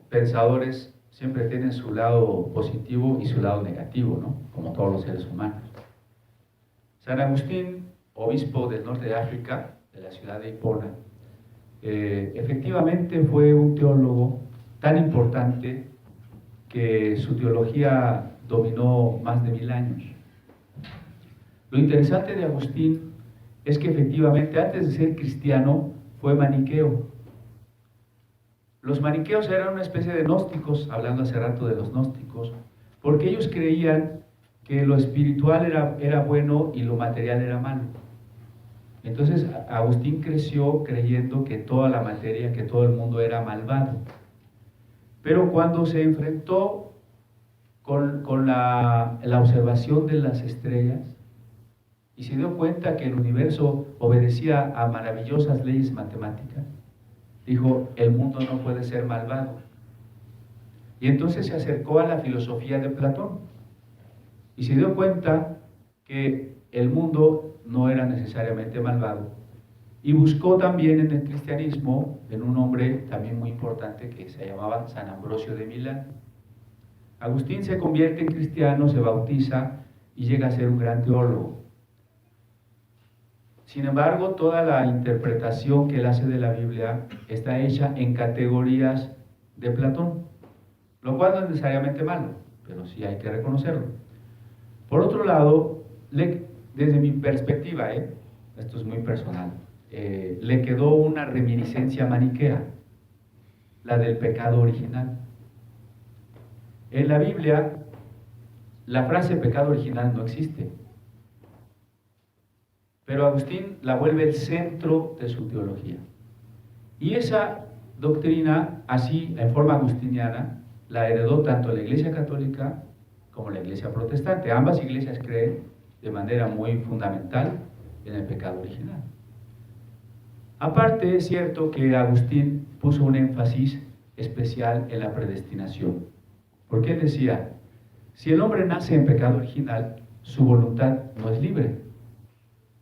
pensadores siempre tienen su lado positivo y su lado negativo, ¿no? Como todos los seres humanos. San Agustín, obispo del norte de África, de la ciudad de Hipona, efectivamente fue un teólogo tan importante que su teología dominó más de 1000 años. Lo interesante de Agustín es que efectivamente antes de ser cristiano fue maniqueo. Los maniqueos eran una especie de gnósticos, hablando hace rato de los gnósticos, porque ellos creían que lo espiritual era bueno y lo material era malo. Entonces Agustín creció creyendo que toda la materia, que todo el mundo era malvado. Pero cuando se enfrentó con la observación de las estrellas y se dio cuenta que el universo obedecía a maravillosas leyes matemáticas, dijo, el mundo no puede ser malvado. Y entonces se acercó a la filosofía de Platón y se dio cuenta que el mundo no era necesariamente malvado. Y buscó también en el cristianismo, en un hombre también muy importante que se llamaba San Ambrosio de Milán. Agustín se convierte en cristiano, se bautiza y llega a ser un gran teólogo. Sin embargo, toda la interpretación que él hace de la Biblia está hecha en categorías de Platón, lo cual no es necesariamente malo, pero sí hay que reconocerlo. Por otro lado, desde mi perspectiva, esto es muy personal, le quedó una reminiscencia maniquea, la del pecado original. En la Biblia, la frase pecado original no existe, pero Agustín la vuelve el centro de su teología. Y esa doctrina, así en forma agustiniana, la heredó tanto la Iglesia Católica como la Iglesia Protestante. Ambas iglesias creen de manera muy fundamental en el pecado original. Aparte, es cierto que Agustín puso un énfasis especial en la predestinación, porque él decía, si el hombre nace en pecado original, su voluntad no es libre.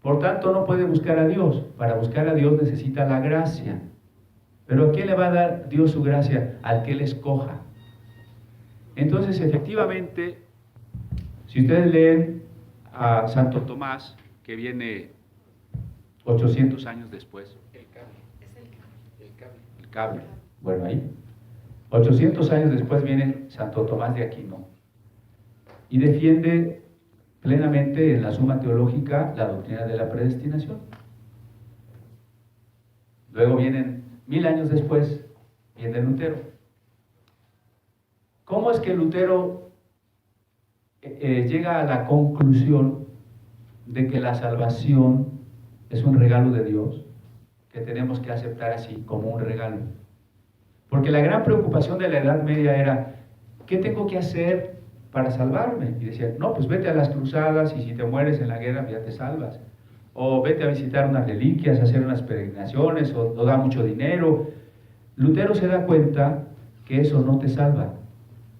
Por tanto, no puede buscar a Dios. Para buscar a Dios necesita la gracia. Pero ¿a quién le va a dar Dios su gracia? Al que Él escoja. Entonces, efectivamente, si ustedes leen a Santo Tomás, que viene 800 años después. El cable. Bueno, ahí. 800 años después viene Santo Tomás de Aquino y defiende plenamente en la Suma Teológica la doctrina de la predestinación. Luego vienen 1000 años después, viene Lutero. ¿Cómo es que Lutero llega a la conclusión de que la salvación es un regalo de Dios, que tenemos que aceptar así, como un regalo? Porque la gran preocupación de la Edad Media era, ¿qué tengo que hacer para salvarme? Y decían, no, pues vete a las cruzadas y si te mueres en la guerra ya te salvas. O vete a visitar unas reliquias, hacer unas peregrinaciones, o da mucho dinero. Lutero se da cuenta que eso no te salva,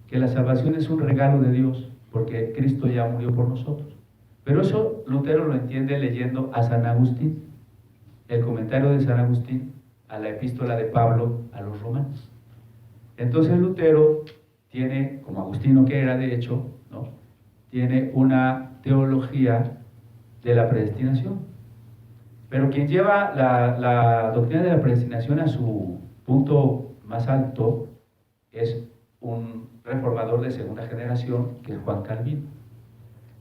que la salvación es un regalo de Dios, porque Cristo ya murió por nosotros. Pero eso Lutero lo entiende leyendo a San Agustín, el comentario de San Agustín a la epístola de Pablo a los romanos. Entonces Lutero tiene, como agustino que era de hecho, ¿no?, tiene una teología de la predestinación. Pero quien lleva la doctrina de la predestinación a su punto más alto es un reformador de segunda generación, que es Juan Calvino.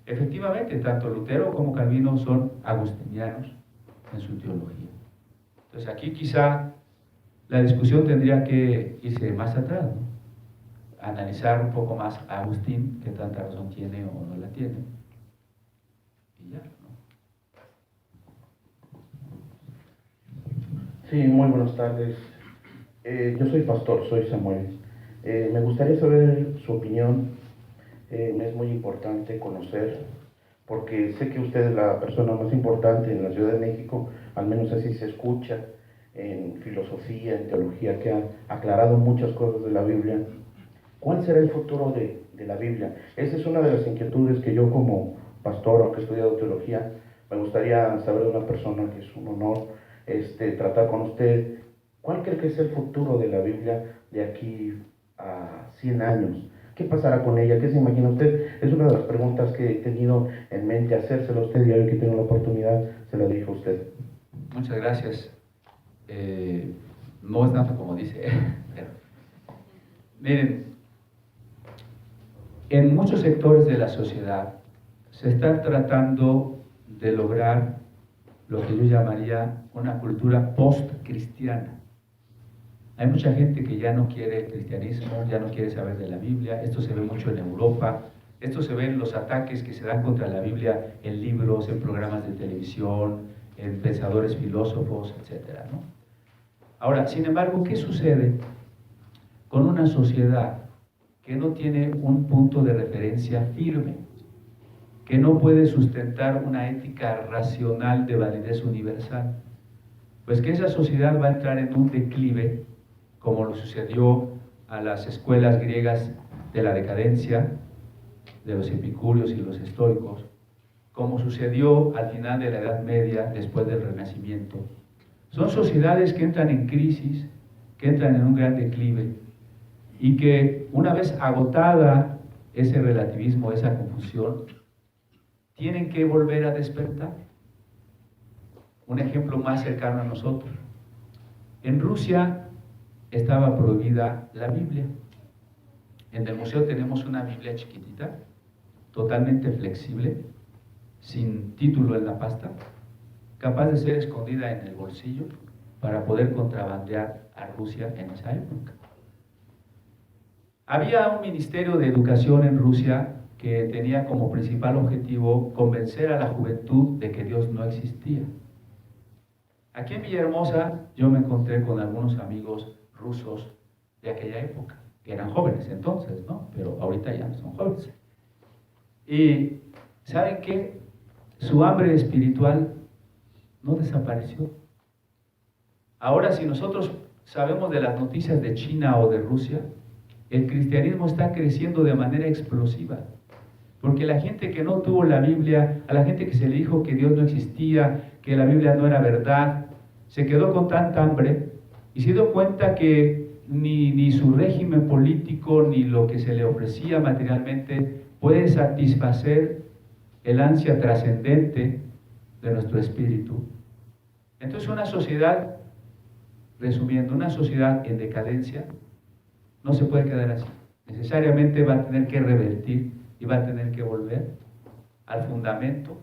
Efectivamente, tanto Lutero como Calvino son agustinianos en su teología. Entonces aquí quizá la discusión tendría que irse más atrás, ¿no?, analizar un poco más a Agustín, qué tanta razón tiene o no la tiene, y ya, ¿no? Sí, muy buenas tardes. Yo soy pastor, soy Samuel. Me gustaría saber su opinión. Me es muy importante conocer, porque sé que usted es la persona más importante en la Ciudad de México, al menos así se escucha, en filosofía, en teología, que ha aclarado muchas cosas de la Biblia. ¿Cuál será el futuro de la Biblia? Esa es una de las inquietudes que yo como pastor, aunque he estudiado teología, me gustaría saber de una persona que es un honor tratar con usted. ¿Cuál cree que es el futuro de la Biblia de aquí a 100 años? ¿Qué pasará con ella? ¿Qué se imagina usted? Es una de las preguntas que he tenido en mente hacérsela a usted, y hoy que tengo la oportunidad se la dirijo a usted. Muchas gracias. No es tanto como dice, pero miren, en muchos sectores de la sociedad se está tratando de lograr lo que yo llamaría una cultura post-cristiana. Hay mucha gente que ya no quiere el cristianismo, ya no quiere saber de la Biblia. Esto se ve mucho en Europa. Esto se ve en los ataques que se dan contra la Biblia en libros, en programas de televisión, en pensadores filósofos, etc., ¿no? Ahora, sin embargo, ¿qué sucede con una sociedad que no tiene un punto de referencia firme, que no puede sustentar una ética racional de validez universal? Pues que esa sociedad va a entrar en un declive, como lo sucedió a las escuelas griegas de la decadencia, de los epicúreos y los estoicos, como sucedió al final de la Edad Media, después del Renacimiento. Son sociedades que entran en crisis, que entran en un gran declive, y que una vez agotada ese relativismo, esa confusión, tienen que volver a despertar. Un ejemplo más cercano a nosotros. En Rusia estaba prohibida la Biblia. En el museo tenemos una Biblia chiquitita, totalmente flexible, sin título en la pasta, capaz de ser escondida en el bolsillo para poder contrabandear a Rusia en esa época. Había un ministerio de educación en Rusia que tenía como principal objetivo convencer a la juventud de que Dios no existía. Aquí en Villahermosa yo me encontré con algunos amigos rusos de aquella época, que eran jóvenes entonces, ¿no? Pero ahorita ya no son jóvenes. Y ¿saben qué? Su hambre espiritual no desapareció. Ahora, si nosotros sabemos de las noticias de China o de Rusia, el cristianismo está creciendo de manera explosiva. Porque la gente que no tuvo la Biblia, a la gente que se le dijo que Dios no existía, que la Biblia no era verdad, se quedó con tanta hambre y se dio cuenta que ni su régimen político, ni lo que se le ofrecía materialmente puede satisfacer el ansia trascendente de nuestro espíritu. Entonces una sociedad, resumiendo, una sociedad en decadencia no se puede quedar así. Necesariamente va a tener que revertir y va a tener que volver al fundamento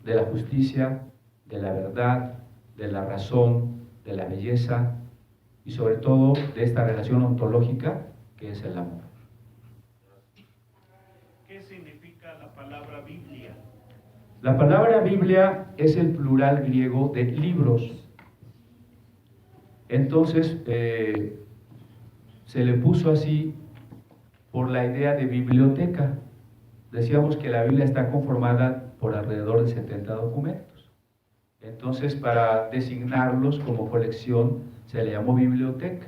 de la justicia, de la verdad, de la razón, de la belleza y sobre todo de esta relación ontológica que es el amor. ¿Qué significa la palabra Biblia? La palabra Biblia es el plural griego de libros. Entonces, se le puso así por la idea de biblioteca. Decíamos que la Biblia está conformada por alrededor de 70 documentos. Entonces, para designarlos como colección, se le llamó biblioteca.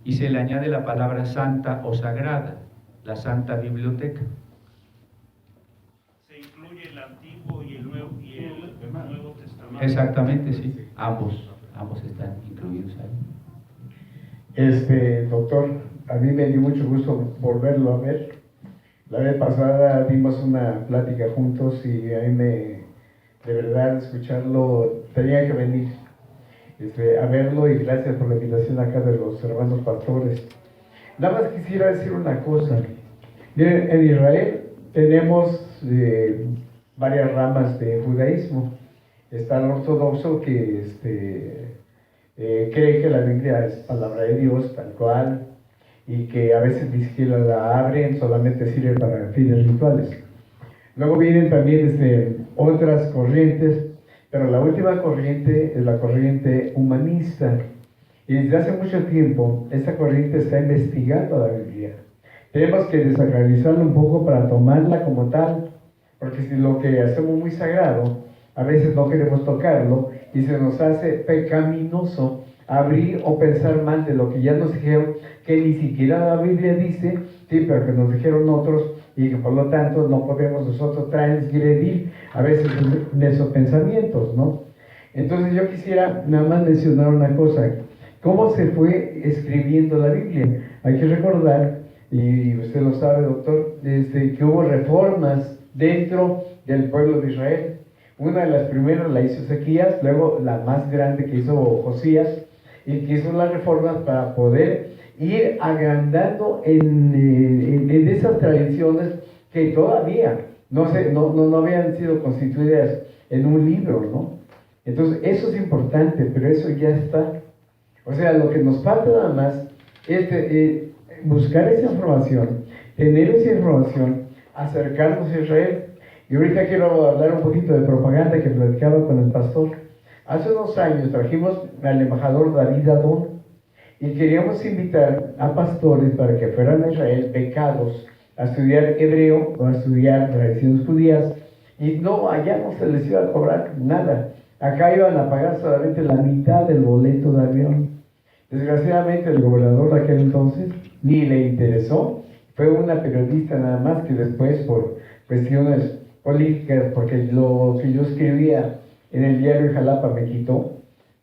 Y se le añade la palabra santa o sagrada, la Santa Biblioteca. ¿Se incluye el Antiguo y el Nuevo Testamento? Exactamente, sí. Ambos están incluidos ahí. Doctor, a mí me dio mucho gusto volverlo a ver. La vez pasada dimos una plática juntos y a mí de verdad, escucharlo, tenía que venir a verlo y gracias por la invitación acá de los hermanos pastores. Nada más quisiera decir una cosa. Miren, en Israel tenemos varias ramas de judaísmo. Está el ortodoxo que cree que la Biblia es palabra de Dios tal cual y que a veces ni siquiera la abren, solamente sirve para fines rituales. Luego vienen también otras corrientes, pero la última corriente es la corriente humanista. Y desde hace mucho tiempo esta corriente está investigando la Biblia. Tenemos que desacralizarla un poco para tomarla como tal, porque si lo que hacemos muy sagrado, a veces no queremos tocarlo y se nos hace pecaminoso abrir o pensar mal de lo que ya nos dijeron, que ni siquiera la Biblia dice, sí, pero que nos dijeron otros y que por lo tanto no podemos nosotros transgredir a veces en esos pensamientos, ¿no? Entonces yo quisiera nada más mencionar una cosa, cómo se fue escribiendo la Biblia. Hay que recordar, y usted lo sabe, doctor, que hubo reformas dentro del pueblo de Israel. Una de las primeras la hizo Ezequías, luego la más grande que hizo Josías, y que hizo las reformas para poder ir agrandando en esas tradiciones que todavía no habían sido constituidas en un libro, ¿no? Entonces, eso es importante, pero eso ya está. O sea, lo que nos falta nada más es buscar esa información, tener esa información, acercarnos a Israel. Y ahorita quiero hablar un poquito de propaganda que platicaba con el pastor. Hace unos años trajimos al embajador David Adón y queríamos invitar a pastores para que fueran a Israel becados a estudiar hebreo o a estudiar tradiciones judías, y no, allá no se les iba a cobrar nada. Acá iban a pagar solamente la mitad del boleto de avión. Desgraciadamente el gobernador de aquel entonces ni le interesó. Fue una periodista nada más que después, por cuestiones políticas, porque lo que yo escribía en el diario Jalapa me quitó,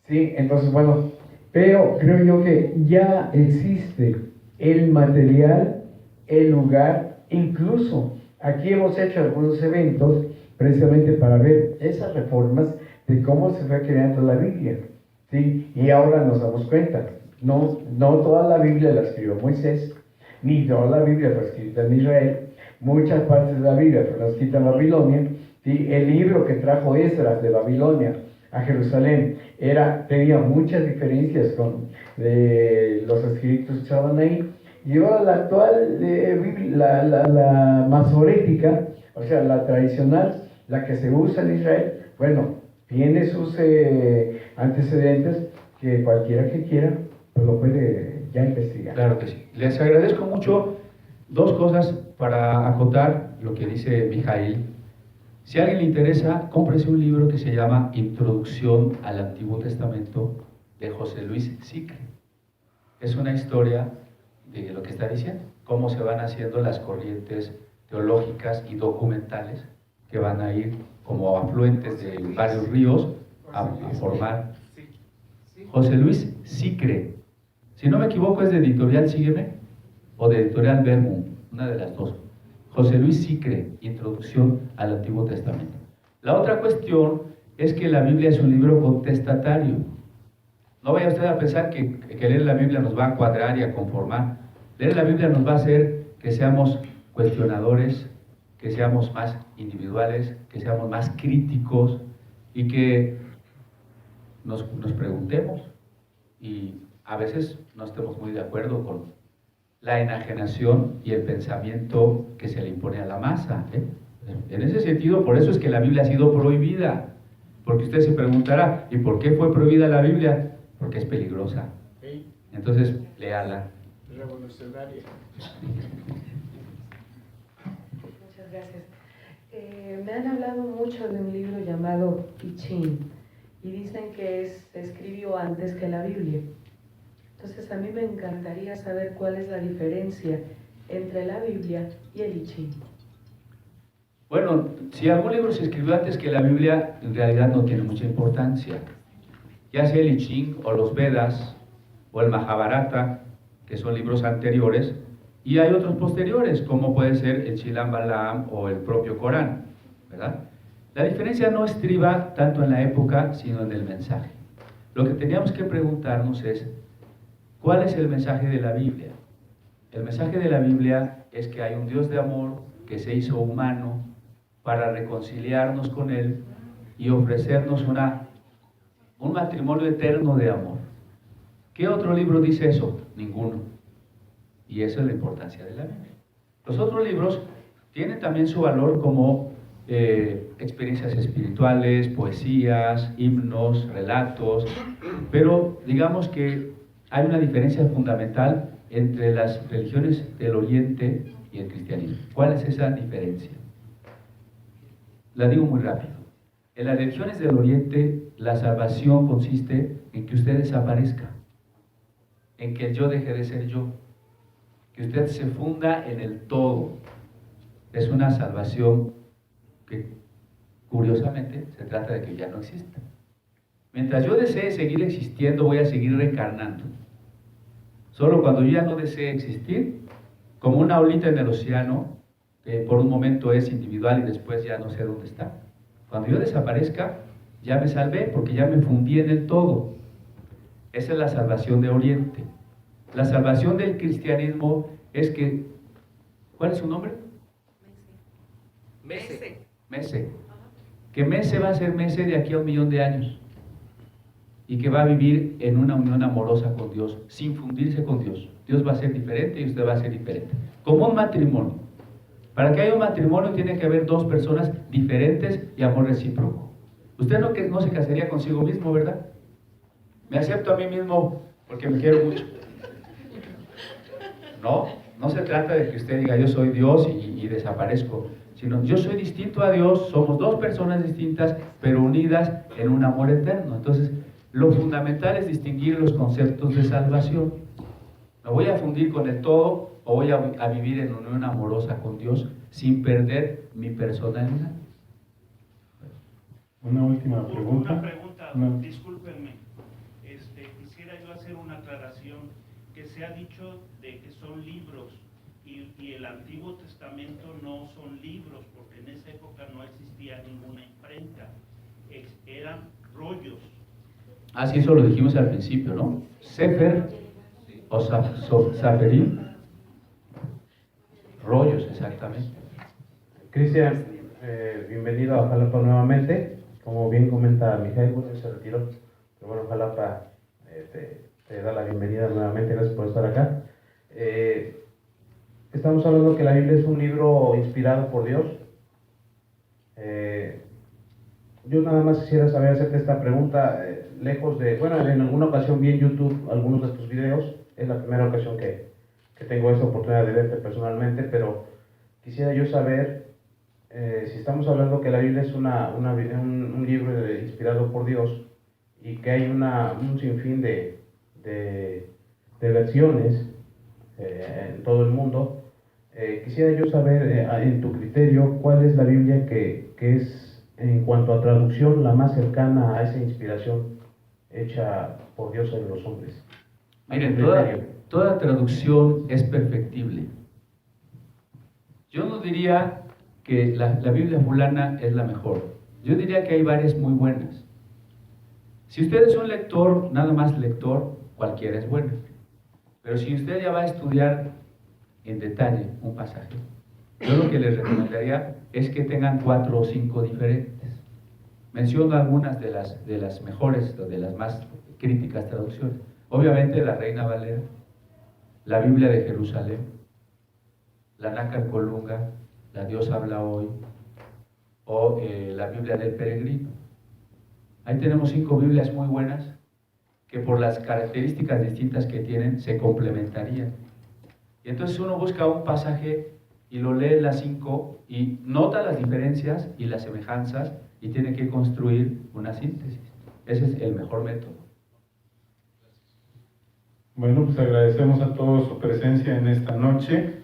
¿sí? Entonces, bueno, pero creo yo que ya existe el material, el lugar, incluso aquí hemos hecho algunos eventos precisamente para ver esas reformas de cómo se fue creando la Biblia, ¿sí? Y ahora nos damos cuenta, No toda la Biblia la escribió Moisés, ni toda la Biblia fue escrita en Israel. Muchas partes de la Biblia fueron escritas en Babilonia. ¿Sí? El libro que trajo Esdras de Babilonia a Jerusalén tenía muchas diferencias con los escritos que estaban ahí. Y ahora la actual, la masorética, o sea, la tradicional, la que se usa en Israel, bueno, tiene sus antecedentes que cualquiera que quiera pues lo puede ya investigar. Claro que sí. Les agradezco mucho. Dos cosas para acotar lo que dice Mijail. Si a alguien le interesa, cómprese un libro que se llama Introducción al Antiguo Testamento de José Luis Sicre. Es una historia de lo que está diciendo, cómo se van haciendo las corrientes teológicas y documentales que van a ir como afluentes de varios ríos a formar. José Luis Sicre, si no me equivoco es de Editorial Sígueme o de Editorial Verbum, una de las dos. José Luis Sicre, Introducción al Antiguo Testamento. La otra cuestión es que la Biblia es un libro contestatario. No vaya usted a pensar que leer la Biblia nos va a cuadrar y a conformar. Leer la Biblia nos va a hacer que seamos cuestionadores, que seamos más individuales, que seamos más críticos y que nos preguntemos y a veces no estemos muy de acuerdo con la enajenación y el pensamiento que se le impone a la masa. En ese sentido, por eso es que la Biblia ha sido prohibida. Porque usted se preguntará, ¿y por qué fue prohibida la Biblia? Porque es peligrosa. Entonces, léala. Revolucionaria. Muchas gracias. Me han hablado mucho de un libro llamado I Ching y dicen que se escribió antes que la Biblia. Entonces a mí me encantaría saber cuál es la diferencia entre la Biblia y el I Ching. Bueno, si algún libro se escribió antes que la Biblia, en realidad no tiene mucha importancia. Ya sea el I Ching o los Vedas o el Mahabharata, que son libros anteriores, y hay otros posteriores, como puede ser el Chilam Balam o el propio Corán, ¿verdad? La diferencia no estriba tanto en la época, sino en el mensaje. Lo que teníamos que preguntarnos es, ¿cuál es el mensaje de la Biblia? El mensaje de la Biblia es que hay un Dios de amor que se hizo humano para reconciliarnos con Él y ofrecernos un matrimonio eterno de amor. ¿Qué otro libro dice eso? Ninguno. Y esa es la importancia de la Biblia. Los otros libros tienen también su valor como experiencias espirituales, poesías, himnos, relatos, pero digamos que hay una diferencia fundamental entre las religiones del Oriente y el cristianismo. ¿Cuál es esa diferencia? La digo muy rápido. En las religiones del Oriente, la salvación consiste en que usted desaparezca, en que el yo deje de ser yo, que usted se funda en el todo. Es una salvación que, curiosamente, se trata de que ya no exista. Mientras yo desee seguir existiendo, voy a seguir reencarnando. Solo cuando yo ya no desee existir, como una olita en el océano, que por un momento es individual y después ya no sé dónde está. Cuando yo desaparezca, ya me salvé porque ya me fundí en el todo. Esa es la salvación de Oriente. La salvación del cristianismo es que... ¿Cuál es su nombre? Mese. Mese. Que Mese va a ser Mese de aquí a 1.000.000 de años. Y que va a vivir en una unión amorosa con Dios, sin fundirse con Dios. Dios va a ser diferente y usted va a ser diferente. Como un matrimonio. Para que haya un matrimonio tiene que haber dos personas diferentes y amor recíproco. Usted no se casaría consigo mismo, ¿verdad? Me acepto a mí mismo porque me quiero mucho. No se trata de que usted diga yo soy Dios y desaparezco, sino yo soy distinto a Dios, somos dos personas distintas, pero unidas en un amor eterno. Entonces, lo fundamental es distinguir los conceptos de salvación. ¿Me voy a fundir con el todo o voy a vivir en unión amorosa con Dios sin perder mi personalidad? Una última pregunta. Una pregunta, discúlpenme. Quisiera yo hacer una aclaración, que se ha dicho de que son libros y el Antiguo Testamento no son libros, porque en esa época no existía ninguna imprenta, eran rollos. Así eso lo dijimos al principio, ¿no? Sefer o Saferim. Rollos, exactamente. Cristian, bienvenido a Jalapa nuevamente. Como bien comenta Mijael, bueno, se retiró, pero bueno, Jalapa te da la bienvenida nuevamente, gracias por estar acá. Estamos hablando que la Biblia es un libro inspirado por Dios. Yo nada más quisiera saber hacerte esta pregunta, lejos de, bueno, en alguna ocasión vi en YouTube algunos de tus videos, es la primera ocasión que tengo esa oportunidad de verte personalmente, pero quisiera yo saber si estamos hablando que la Biblia es un libro inspirado por Dios y que hay un sinfín de versiones en todo el mundo, quisiera yo saber en tu criterio cuál es la Biblia que es en cuanto a traducción la más cercana a esa inspiración hecha por Dios en los hombres. Miren, toda traducción es perfectible. Yo no diría que la Biblia fulana es la mejor. Yo diría que hay varias muy buenas. Si usted es un lector, nada más lector, cualquiera es buena. Pero si usted ya va a estudiar en detalle un pasaje, yo lo que les recomendaría es que tengan 4 o 5 diferentes. Menciono algunas de las mejores, de las más críticas traducciones. Obviamente la Reina Valera, la Biblia de Jerusalén, la Nácar Colunga, la Dios habla hoy, o la Biblia del Peregrino. Ahí tenemos 5 Biblias muy buenas que por las características distintas que tienen se complementarían. Y entonces uno busca un pasaje y lo lee las 5 y nota las diferencias y las semejanzas y tiene que construir una síntesis. Ese es el mejor método. Bueno, pues agradecemos a todos su presencia en esta noche.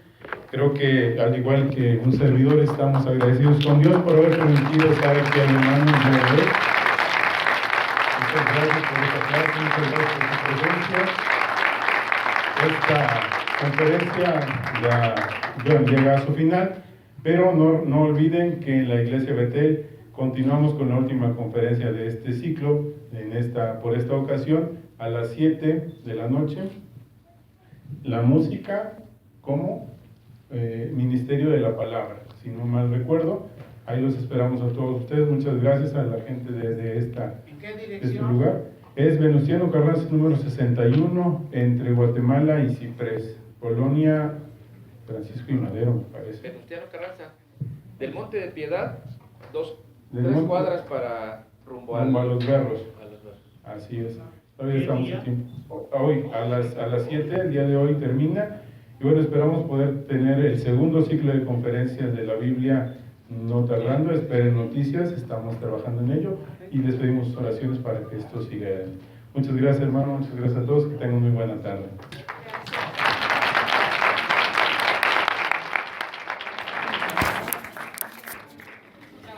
Creo que, al igual que un servidor, estamos agradecidos con Dios por haber permitido estar aquí al hermano de hoy. Muchas gracias por esta clase, muchas gracias por su presencia. Esta conferencia llega a su final, pero no olviden que en la Iglesia Betel continuamos con la última conferencia de este ciclo, por esta ocasión, a las 7 de la noche. La música como Ministerio de la Palabra, si no mal recuerdo. Ahí los esperamos a todos ustedes. Muchas gracias a la gente desde este lugar. Es Venustiano Carranza número 61, entre Guatemala y Ciprés, Colonia Francisco y Madero, me parece. Venustiano Carranza, del Monte de Piedad, 3 cuadras para rumbo a los Berros. Así es. Todavía estamos a tiempo. Hoy, a las 7, el día de hoy termina. Y bueno, esperamos poder tener el segundo ciclo de conferencias de la Biblia no tardando. Esperen noticias, estamos trabajando en ello y les pedimos oraciones para que esto siga. Muchas gracias, hermano, muchas gracias a todos, que tengan muy buena tarde.